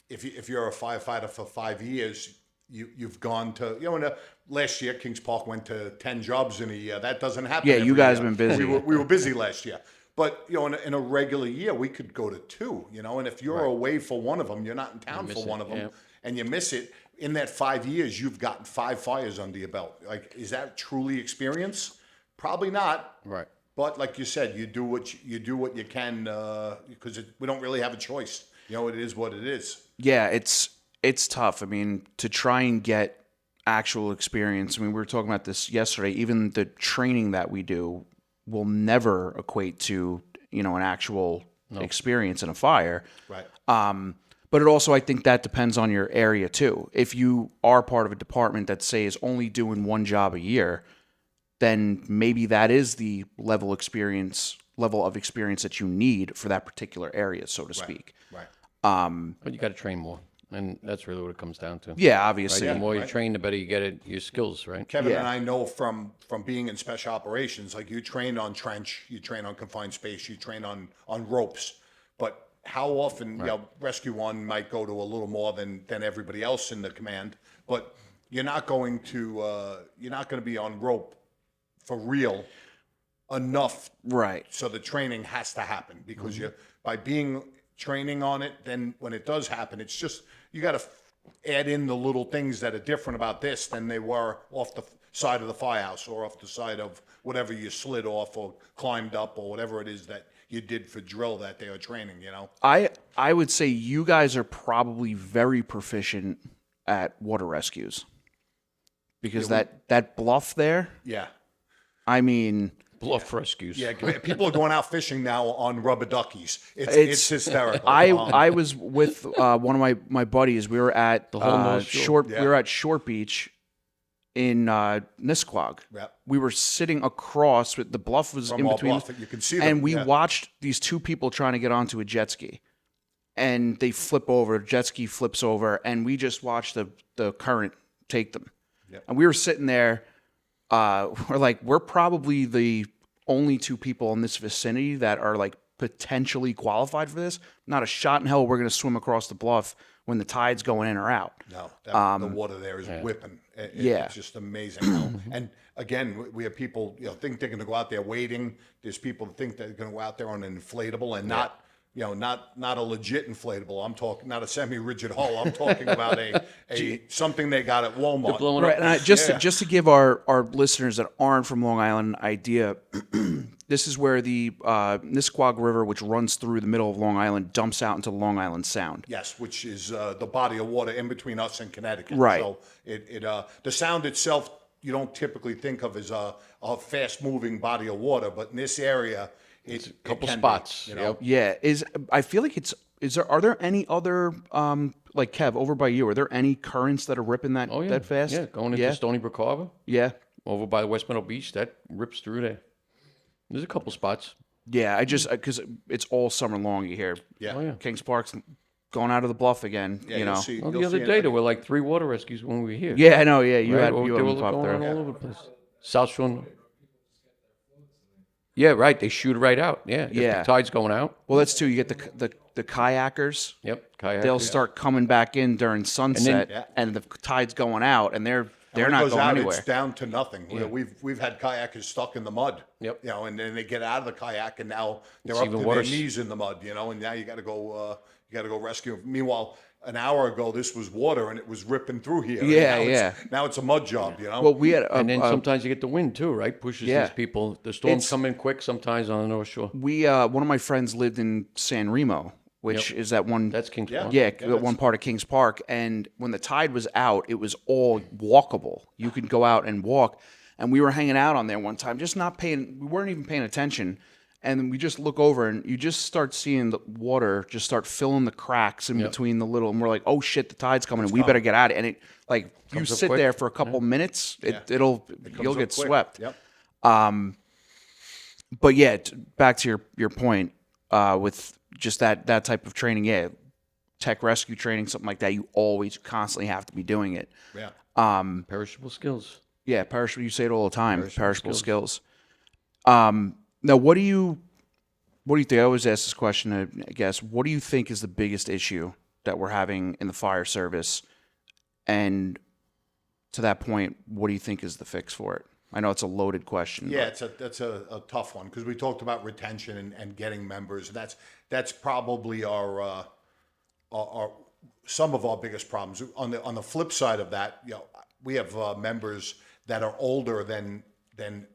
if you're a firefighter for 5 years, you've gone to, last year Kings Park went to 10 jobs in a year. That doesn't happen.
Yeah, you
every
guys
year.
have been busy.
We were busy last year, but in a regular year we could go to 2. And if you're away for one of them, you're not in town for one of them, and you miss it. In that 5 years, you've gotten 5 fires under your belt. Like, is that truly experience? Probably not.
Right.
But like you said, you do what you can because we don't really have a choice. It is what it is.
yeah, it's tough. I mean, to try and get actual experience. I mean, we were talking about this yesterday. Even the training that we do will never equate to an actual experience in a fire.
Right.
But it also, I think that depends on your area too. If you are part of a department that, say, is only doing one job a year, then maybe that is the level experience level of experience that you need for that particular area, so to speak.
Right.
But you got to train more, and that's really what it comes down to.
Yeah,
Right?
obviously.
The more you train, the better you get at your skills, right?
Kevin
Yeah.
and I know from being in special operations, like you train on trench, you train on confined space, you train on ropes, but how often, Rescue One might go to a little more than everybody else in the command, but you're not going to be on rope for real enough.
Right.
So the training has to happen because by being training on it, then when it does happen, it's just you got to add in the little things that are different about this than they were off the side of the firehouse or off the side of whatever you slid off or climbed up or whatever it is that you did for drill that day or training.
I would say you guys are probably very proficient at water rescues because that bluff there.
Yeah.
I mean,
Bluff rescues.
Yeah, people are going out fishing now on rubber duckies. It's hysterical.
I was with one of my buddies. We were at
whole North Shore.
We were at Short Beach in Nisquag.
Yeah.
We were sitting across with the bluff was
From
in
our
between,
bluff, you can see them,
and we
yeah.
watched these two people trying to get onto a jet ski, and they flip over. Jet ski flips over, and we just watched the current take them.
Yep.
And we were sitting there. We're probably the only two people in this vicinity that are like potentially qualified for this. Not a shot in hell we're going to swim across the bluff when the tide's going in or out.
No, the water there is whipping.
Yeah.
It's just amazing. And again, we have people, think they're going to go out there wading. There's people that think they're going to go out there on an inflatable and not a legit inflatable. I'm talking not a semi-rigid hull. I'm talking about a something they got at Walmart.
Blowing
Right,
up.
and just to give our listeners that aren't from Long Island an idea, this is where the Nisquag River, which runs through the middle of Long Island, dumps out into the Long Island Sound.
Yes, which is the body of water in between us and Connecticut.
Right.
So the sound itself you don't typically think of as a fast-moving body of water, but in this area, it's a
couple spots. Yep.
Yeah, I feel like are there any other like Kev over by you? Are there any currents that are ripping that
Oh, yeah.
that fast?
Yeah, going into Stony Brook Harbor,
Yeah.
over by the West Meadow Beach, that rips through there. There's a couple spots.
Yeah, I just because it's all summer long. You hear,
Yeah.
Oh, yeah.
Kings Park's going out of the bluff again.
Yeah,
you know.
Well, the other day there were like 3 water rescues when we were here.
Yeah, I know. Yeah, you
Right?
had
They
you
were
had them up
going
there.
on all over the place. South Shore. Yeah, right. They shoot right out. Yeah. If
Yeah.
the tide's going out.
Well, that's too. You get the kayakers.
Yep. Kayak.
They'll start coming back in during sunset,
Yeah.
and the tide's going out, and they're
When it
not
goes
going
out,
anywhere.
It's down to nothing. We've had kayakers stuck in the mud.
Yep.
And then they get out of the kayak and now they're
It's
up
even
to
worse.
their knees in the mud. And now you got to go rescue them. Meanwhile, an hour ago this was water and it was ripping through here. And
Yeah,
now it's a mud job.
Well, we had
And then sometimes you get the wind too, right? Pushes
Yeah.
these people. The storms
It's-
come in quick sometimes on the North Shore.
one of my friends lived in San Remo, which is that one.
That's Kings Park.
Yeah, that one part of Kings Park. And when the tide was out, it was all walkable. You could go out and walk. And we were hanging out on there one time, just not paying. We weren't even paying attention. And then we just look over, and you just start seeing the water just start filling the cracks in between the little. And we're like, "Oh shit, the tide's coming! And we better get out!" And it you
Comes up
sit
quick.
there for a couple minutes, you'll
Comes
get
up quick.
swept.
Yep.
But yeah, back to your point with just that type of training. Yeah, tech rescue training, something like that. You always constantly have to be doing it.
Yeah.
Perishable skills.
Yeah, perishable. You say it all the time. Perishable
skills.
skills. Now, what do you think? I always ask this question. I guess. What do you think is the biggest issue that we're having in the fire service? And to that point, what do you think is the fix for it? I know it's a loaded question.
Yeah, that's a tough one because we talked about retention and getting members. And that's probably our some of our biggest problems. On the flip side of that, we have members that are older than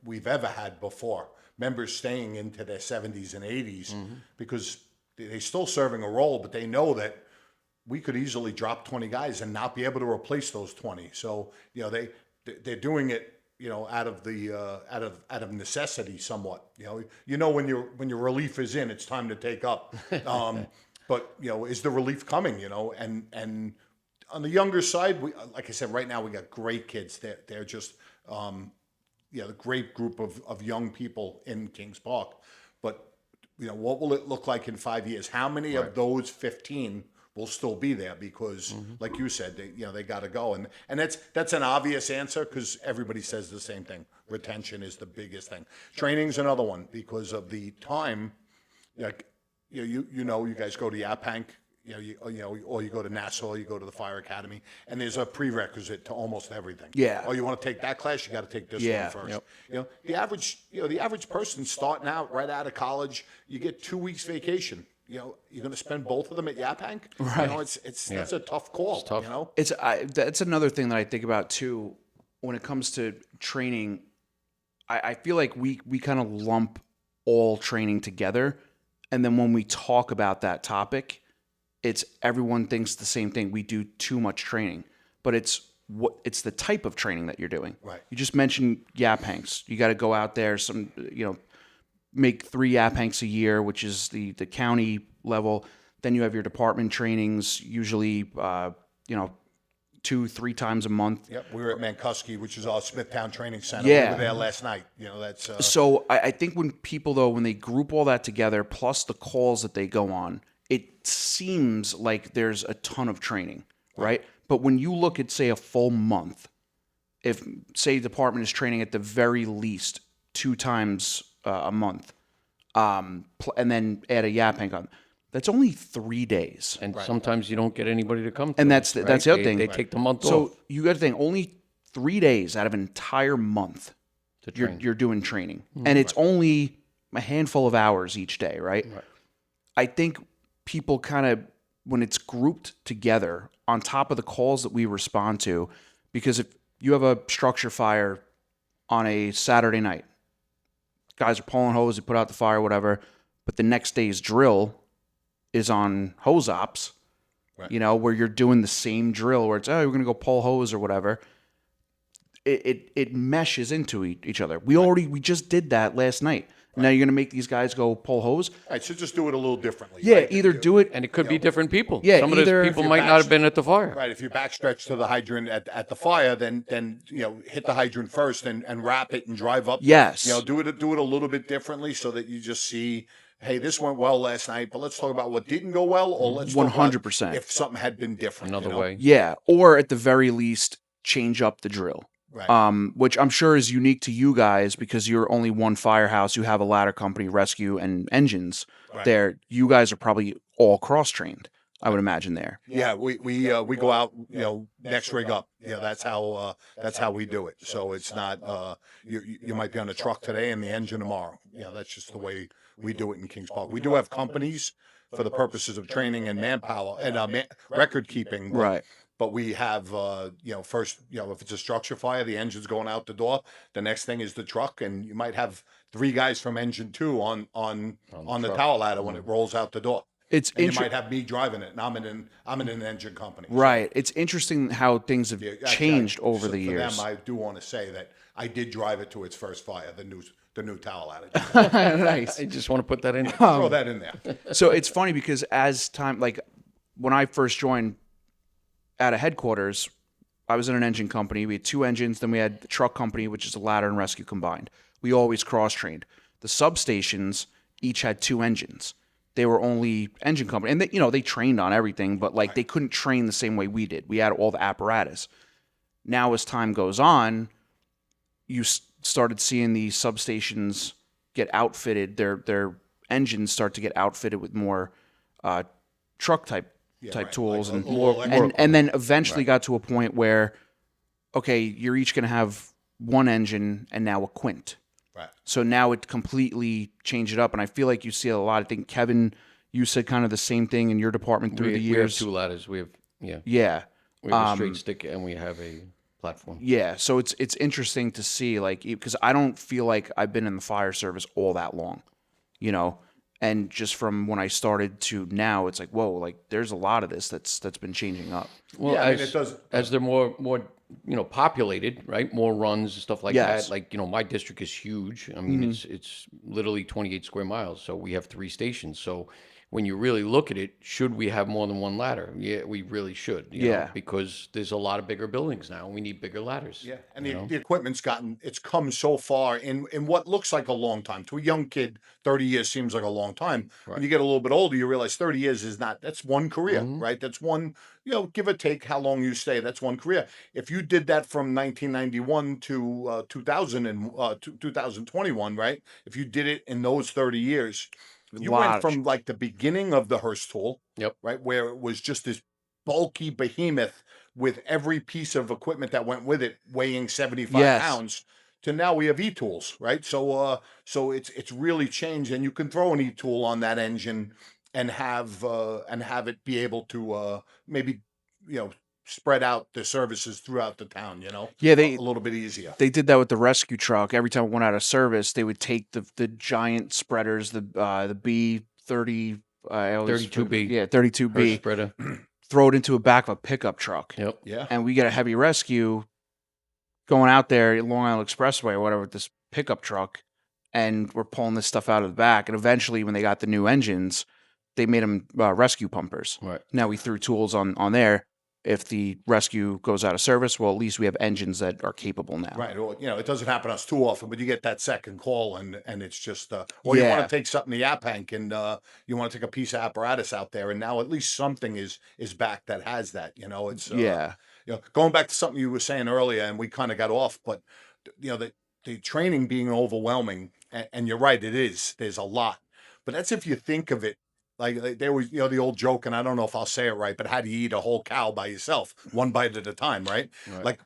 we've ever had before. Members staying into their 70s and 80s because they're still serving a role, but they know that we could easily drop 20 guys and not be able to replace those 20. So they're doing it out of necessity somewhat. When your relief is in, it's time to take up. But is the relief coming? And on the younger side, like I said, right now we got great kids. They're just the great group of young people in Kings Park. But what will it look like in 5 years? How many of those 15 will still be there? Because, like you said, they got to go, and that's an obvious answer because everybody says the same thing. Retention is the biggest thing. Training's another one because of the time. Like, you guys go to Yaphank, or you go to Nassau, you go to the Fire Academy, and there's a prerequisite to almost everything.
Yeah.
Oh, you want to take that class? You got to take this
Yeah.
one first.
Yep.
The average person starting out right out of college, you get 2 weeks vacation. You're going to spend both of them at Yaphank.
Right.
That's a tough call.
It's tough.
That's another thing that I think about too when it comes to training. I feel like we kind of lump all training together, and then when we talk about that topic, it's everyone thinks the same thing. We do too much training, but it's the type of training that you're doing.
Right.
You just mentioned Yaphanks. You got to go out there, make 3 Yaphanks a year, which is the county level. Then you have your department trainings, usually 2-3 times a month.
Yep, we were at Mankusky, which is our Smithtown Training Center.
Yeah.
We were there last night. That's
So I think when people, though, when they group all that together, plus the calls that they go on, it seems like there's a ton of training, right? But when you look at, say, a full month, if, say, the department is training at the very least 2 times a month, and then add a Yaphank on, that's only 3 days.
And sometimes you don't get anybody to come to
And
them,
that's the
right?
other thing.
They take the month
So
off
you got to think, only 3 days out of an entire month
to train.
you're doing training, and it's only a handful of hours each day, right? I think people kind of, when it's grouped together on top of the calls that we respond to, because if you have a structure fire on a Saturday night, guys are pulling hose, they put out the fire, whatever, but the next day's drill is on hose ops, where you're doing the same drill where it's, we're going to go pull hose or whatever. It meshes into each other. We just did that last night. Now you're going to make these guys go pull hose?
all right, so just do it a little differently.
Yeah,
right?
either do it.
And it could be different people.
Yeah,
Some of
either-
those people
If
might
you're
not have been at the fire.
Right, if you backstretch to the hydrant at the fire, then hit the hydrant first and wrap it and drive up.
Yes.
Do it a little bit differently so that you just see, hey, this went well last night, but let's talk about what didn't go well, or let's talk about
100%.
if something had been different.
Another way.
Yeah, or at the very least, change up the drill.
Right.
Which I'm sure is unique to you guys because you're only one firehouse. You have a ladder company, rescue, and engines.
Right.
There, you guys are probably all cross trained. I would imagine there.
Yeah, we go out, next rig up. Yeah, that's how we do it. So it's not you might be on a truck today and the engine tomorrow. Yeah, that's just the way we do it in Kings Park. We do have companies for the purposes of training and manpower and record keeping.
Right.
But we have, first, if it's a structure fire, the engine's going out the door. The next thing is the truck, and you might have 3 guys from engine 2 on the
truck.
tower ladder when it rolls out the door.
It's
And you
interesting.
might have me driving it, and I'm in an engine company.
Right. It's interesting how things have
Yeah,
changed
exactly.
over
So
the
for
years.
them, I do want to say that I did drive it to its first fire, the new tower ladder.
Nice.
I just want to put that in.
Throw that in there.
So it's funny because as time, like when I first joined out of headquarters, I was in an engine company. We had 2 engines. Then we had the truck company, which is a ladder and rescue combined. We always cross-trained. The substations each had 2 engines. They were only engine company. And they trained on everything, but they couldn't train the same way we did. We had all the apparatus. Now as time goes on, you started seeing the substations get outfitted. Their engines start to get outfitted with more truck type
right.
tools,
Like
and
a little
and then eventually got to a point where, okay, you're each going to have 1 engine and now a quint.
Right.
So now it completely changed it up, and I feel like you see a lot. I think Kevin, you said kind of the same thing in your department through the
We have
years.
2 ladders. We have
Yeah.
we have a straight stick and we have a platform.
Yeah, so it's interesting to see, because I don't feel like I've been in the fire service all that long, and just from when I started to now, it's like, whoa, there's a lot of this that's been changing up.
Well,
Yeah, I mean, it does.
as they're more populated, right? More runs and stuff like
Yes.
that. My district is huge. I mean, it's literally 28 square miles. So we have 3 stations. So when you really look at it, should we have more than one ladder? Yeah, we really should,
Yeah.
because there's a lot of bigger buildings now. We need bigger ladders.
Yeah, and
you know?
the equipment's it's come so far in what looks like a long time. To a young kid, 30 years seems like a long time. When
Right.
you get a little bit older, you realize 30 years is not, that's one career,
Mhm.
right? That's one, give or take how long you stay, that's one career. If you did that from 1991 to 2000 and 2021, right? If you did it in those 30 years,
A
you went
lot of
from like the beginning of the Hearst tool,
Yep.
right, where it was just this bulky behemoth with every piece of equipment that went with it weighing 75
Yes.
pounds, to now we have e-tools, right? So it's really changed, and you can throw an e-tool on that engine and have it be able to maybe spread out the services throughout the town,
Yeah,
a little bit easier.
they did that with the rescue truck. Every time it went out of service, they would take the giant spreaders, the B30, I always
32B.
yeah,
Hearst
32B,
spreader.
throw it into a back of a pickup truck.
Yep.
Yeah.
And we get a heavy rescue going out there at Long Island Expressway or whatever with this pickup truck, and we're pulling this stuff out of the back. And eventually, when they got the new engines, they made them rescue pumpers.
Right.
Now we threw tools on there. If the rescue goes out of service, well, at least we have engines that are capable now.
Right. Well, it doesn't happen to us too often, but you get that second call and it's just, or you
Yeah.
want to take something to Yaphank and you want to take a piece of apparatus out there, and now at least something is back that has that. It's
Yeah.
going back to something you were saying earlier, and we kind of got off, but the training being overwhelming, and you're right, it is. There's a lot, but that's if you think of it. Like there was, the old joke, and I don't know if I'll say it right, but how do you eat a whole cow by yourself, one bite at a time, right?
Right.
Like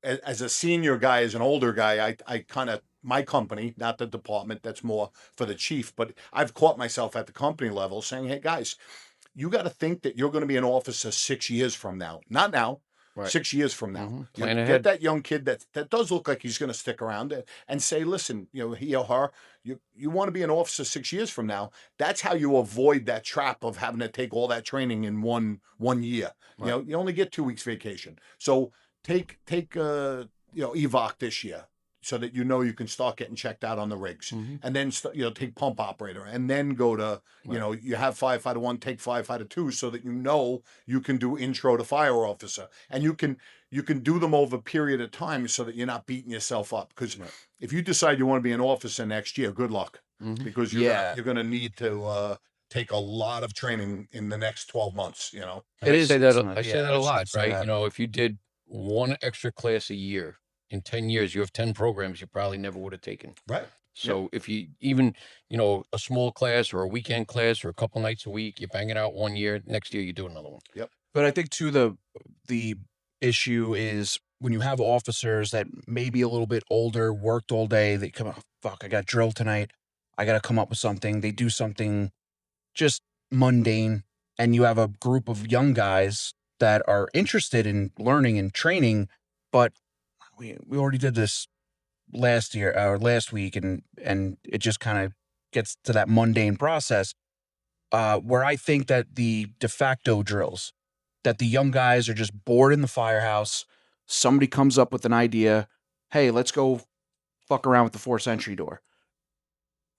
as a senior guy, as an older guy, I kind of, my company, not the department, that's more for the chief, but I've caught myself at the company level saying, hey guys, you got to think that you're going to be an officer 6 years from now, not now.
Right.
6 years from now,
Mhm.
You
Plan
get
ahead.
that young kid that does look like he's going to stick around and say, listen, he or her, you want to be an officer 6 years from now. That's how you avoid that trap of having to take all that training in one year.
Right.
You only get 2 weeks vacation, so take evoc this year, so that you can start getting checked out on the rigs,
Mhm.
and then take pump operator, and then go to you have firefighter 1, take firefighter 2, so that you can do intro to fire officer, and you can do them over a period of time, so that you're not beating yourself up, because
Right.
if you decide you want to be an officer next year, good luck,
Mhm.
because
Yeah.
you're gonna need to take a lot of training in the next 12 months.
It
I
is.
say that.
it's
I say that a
I was gonna
lot,
say
right?
that.
If you did one extra class a year in 10 years, you have 10 programs you probably never would have taken.
Right.
So if you even, a small class or a weekend class or a couple nights a week, you bang it out one year, next year you do another one.
But I think too the issue is when you have officers that may be a little bit older, worked all day, they come up, fuck, I got drilled tonight. I got to come up with something. They do something just mundane, and you have a group of young guys that are interested in learning and training, but we already did this last year or last week, and it just kind of gets to that mundane process where I think that the de facto drills, that the young guys are just bored in the firehouse. Somebody comes up with an idea. Hey, let's go fuck around with the force entry door.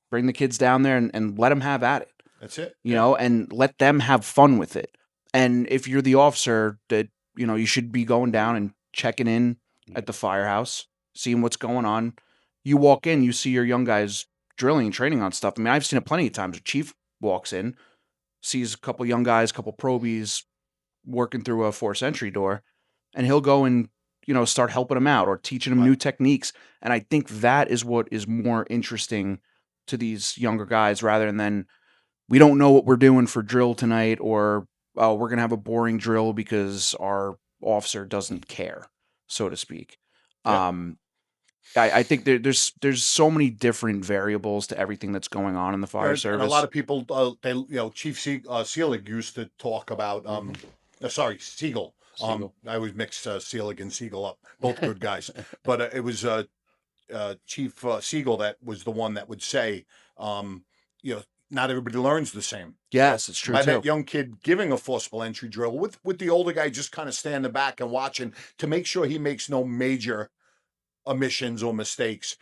Bring the kids down there and let them have at it,
That's it.
and let them have fun with it. And if you're the officer, that, you should be going down and checking in at the firehouse, seeing what's going on. You walk in, you see your young guys drilling and training on stuff. I mean, I've seen it plenty of times. A chief walks in, sees a couple young guys, a couple probies working through a force entry door, and he'll go and start helping them out or teaching them
Right.
new techniques. And I think that is what is more interesting to these younger guys, rather than we don't know what we're doing for drill tonight, or we're gonna have a boring drill because our officer doesn't care, so to speak.
Yeah.
I think there's so many different variables to everything that's going on in the fire
And
service.
a lot of people, Chief Seelig used to talk about, sorry, Siegel.
Siegel.
I always mix Seelig and Siegel up, both good guys. But it was Chief Siegel that was the one that would say, not everybody learns the same.
Yes, it's true
By
too.
that young kid giving a forcible entry drill with the older guy just kind of standing back and watching to make sure he makes no major omissions or mistakes,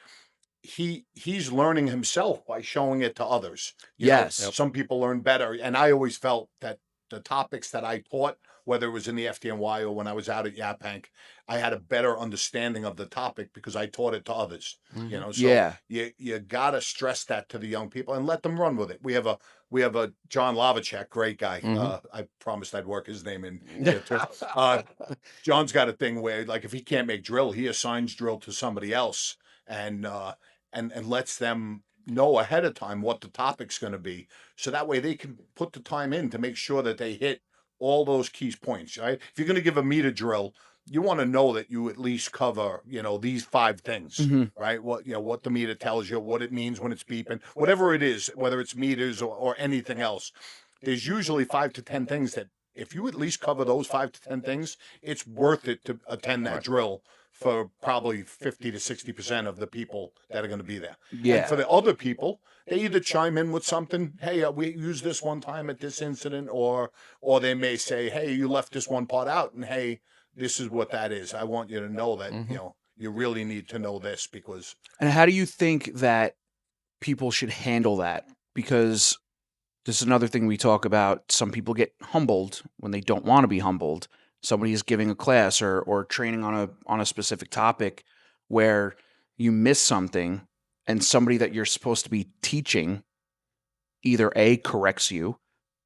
he's learning himself by showing it to others.
Yes.
Some people learn better, and I always felt that the topics that I taught, whether it was in the FDNY or when I was out at Yapank, I had a better understanding of the topic because I taught it to others. So
Yeah.
you gotta stress that to the young people and let them run with it. We have a John Lavacek, great guy. I promised I'd work his name in here too. John's got a thing where, like, if he can't make drill, he assigns drill to somebody else, and lets them know ahead of time what the topic's going to be, so that way they can put the time in to make sure that they hit all those key points. Right? If you're going to give a meter drill, you want to know that you at least cover, these 5 things, right? What the meter tells you, what it means when it's beeping, whatever it is, whether it's meters or anything else. There's usually 5 to 10 things that, if you at least cover those 5 to 10 things, it's worth it to attend that drill for probably 50 to 60% of the people that are going to be there.
Yeah.
And for the other people, they either chime in with something, hey, we used this one time at this incident, or they may say, hey, you left this one part out, and hey, this is what that is. I want you to know that, you really need to know this because.
And how do you think that people should handle that? Because this is another thing we talk about. Some people get humbled when they don't want to be humbled. Somebody is giving a class or training on a specific topic where you miss something, and somebody that you're supposed to be teaching either A, corrects you,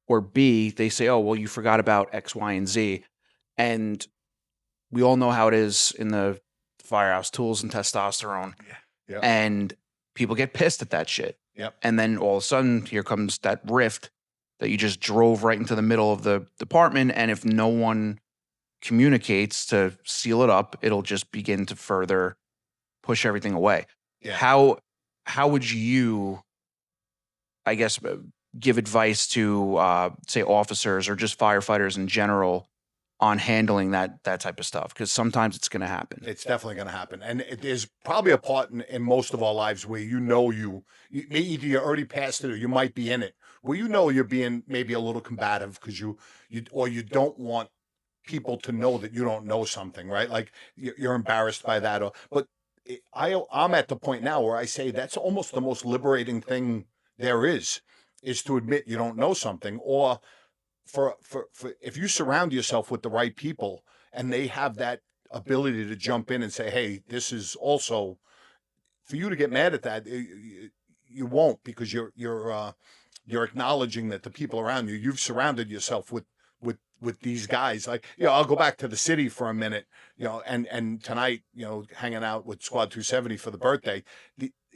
or B, they say, oh, well, you forgot about X, Y, and Z. And we all know how it is in the firehouse, tools and testosterone.
Yeah.
And people get pissed at that shit.
Yep.
And then all of a sudden, here comes that rift that you just drove right into the middle of the department. And if no one communicates to seal it up, it'll just begin to further push everything away.
Yeah.
How would you, I guess, give advice to, say, officers or just firefighters in general on handling that type of stuff? Because sometimes it's going to happen.
It's definitely going to happen. And there's probably a part in most of our lives where you either you already passed it or you might be in it, where you're being maybe a little combative because you don't want people to know that you don't know something, right? Like you're embarrassed by that. But I'm at the point now where I say that's almost the most liberating thing there is to admit you don't know something, or for if you surround yourself with the right people and they have that ability to jump in and say, hey, this is also, for you to get mad at that, you won't, because you're acknowledging that the people around you've surrounded yourself with these guys. Like, I'll go back to the city for a minute, and tonight, hanging out with Squad 270 for the birthday.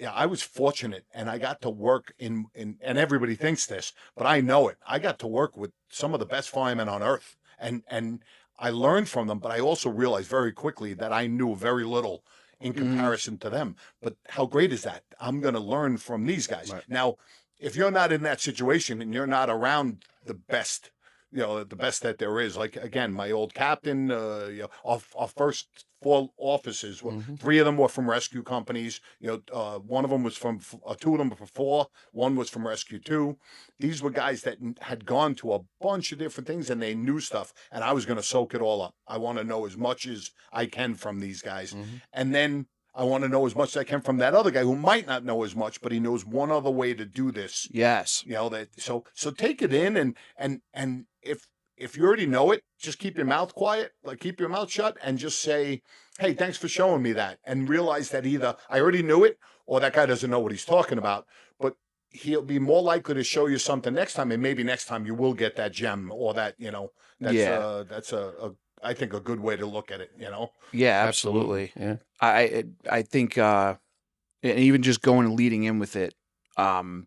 I was fortunate, and I got to work in and everybody thinks this, but I know it. I got to work with some of the best firemen on earth, and I learned from them, but I also realized very quickly that I knew very little in comparison to them. But how great is that? I'm going to learn from these guys. Right. Now, if you're not in that situation and you're not around the best, the best that there is, like, again, my old captain, our first 4 officers, 3 of them were from rescue companies. One of them was from, 2 of them were from 4. One was from Rescue 2. These were guys that had gone to a bunch of different things and they knew stuff. And I was going to soak it all up. I want to know as much as I can from these guys. And then I want to know as much as I can from that other guy who might not know as much, but he knows one other way to do this.
Yes.
So take it in, and if you already know it, just keep your mouth quiet, like keep your mouth shut, and just say, hey, thanks for showing me that. And realize that either I already knew it or that guy doesn't know what he's talking about, but he'll be more likely to show you something next time. And maybe next time you will get that gem or that, that's I think a good way to look at it,
Yeah, absolutely.
Yeah.
I think, and even just going and leading in with it, when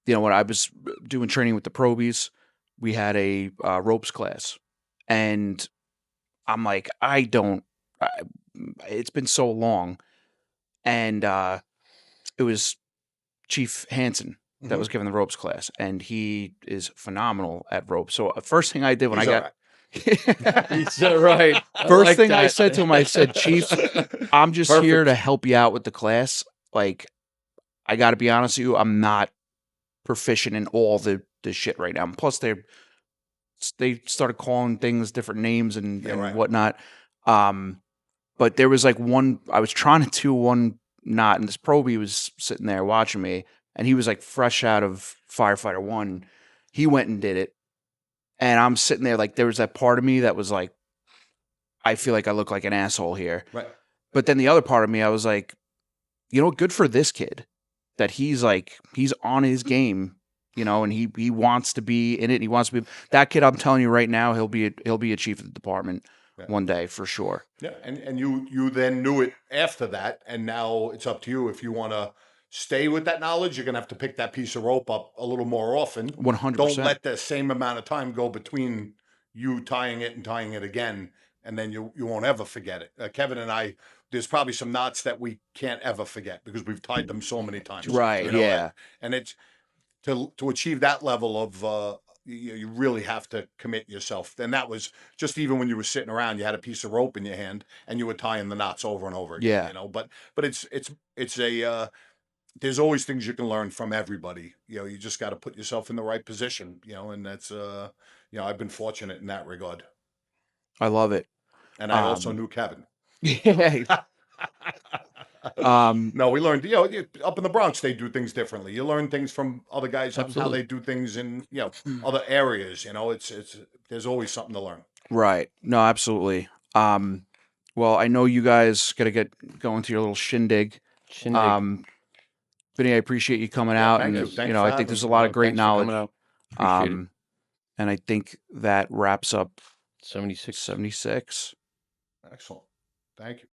I was doing training with the probies, we had a ropes class, and I'm like, it's been so long, and it was Chief Hansen that was giving the ropes class, and he is phenomenal at ropes. So first thing I did when
He's right.
First thing I said to him, I said, Chief, I'm just here to help you out with the class. Like, I got to be honest with you, I'm not proficient in all the shit right now. And plus, they started calling things different names and whatnot. But there was like I was trying to do one not. And this probie was sitting there watching me, and he was like fresh out of firefighter 1. He went and did it, and I'm sitting there like there was that part of me that was like, I feel like I look like an asshole here.
Right.
But then the other part of me, I was like, you know, good for this kid that he's on his game, you know, and he wants to be in it. He wants to be that kid. I'm telling you right now, he'll be a chief of the department one day for sure.
Yeah, and you then knew it after that, and now it's up to you if you want to stay with that knowledge. You're gonna have to pick that piece of rope up a little more often.
100%.
Don't let the same amount of time go between you tying it and tying it again, and then you won't ever forget it. Kevin and I, there's probably some knots that we can't ever forget because we've tied them so many times.
Right,
You know,
yeah.
and it's to achieve that level of you really have to commit yourself. And that was just even when you were sitting around, you had a piece of rope in your hand and you were tying the knots over and over again.
Yeah.
You know, but it's a there's always things you can learn from everybody. You know, you just got to put yourself in the right position. You know, and that's you know, I've been fortunate in that regard.
I love it.
And I also knew Kevin.
Yeah.
No, we learned, you know, up in the Bronx, they do things differently. You learn things from other guys on how
Absolutely.
they do things in, you know, other areas. You know, it's there's always something to learn.
Right. No, absolutely. Well, I know you guys got to get going to your little shindig.
Shindig.
Vinny, I appreciate you coming
Yeah,
out,
thank
and
you. Thanks
you know,
for
I think
having
there's
me.
a lot
No,
of great
thanks for coming
knowledge.
out. Appreciate it.
And I think that wraps up
76.
76.
Excellent. Thank you.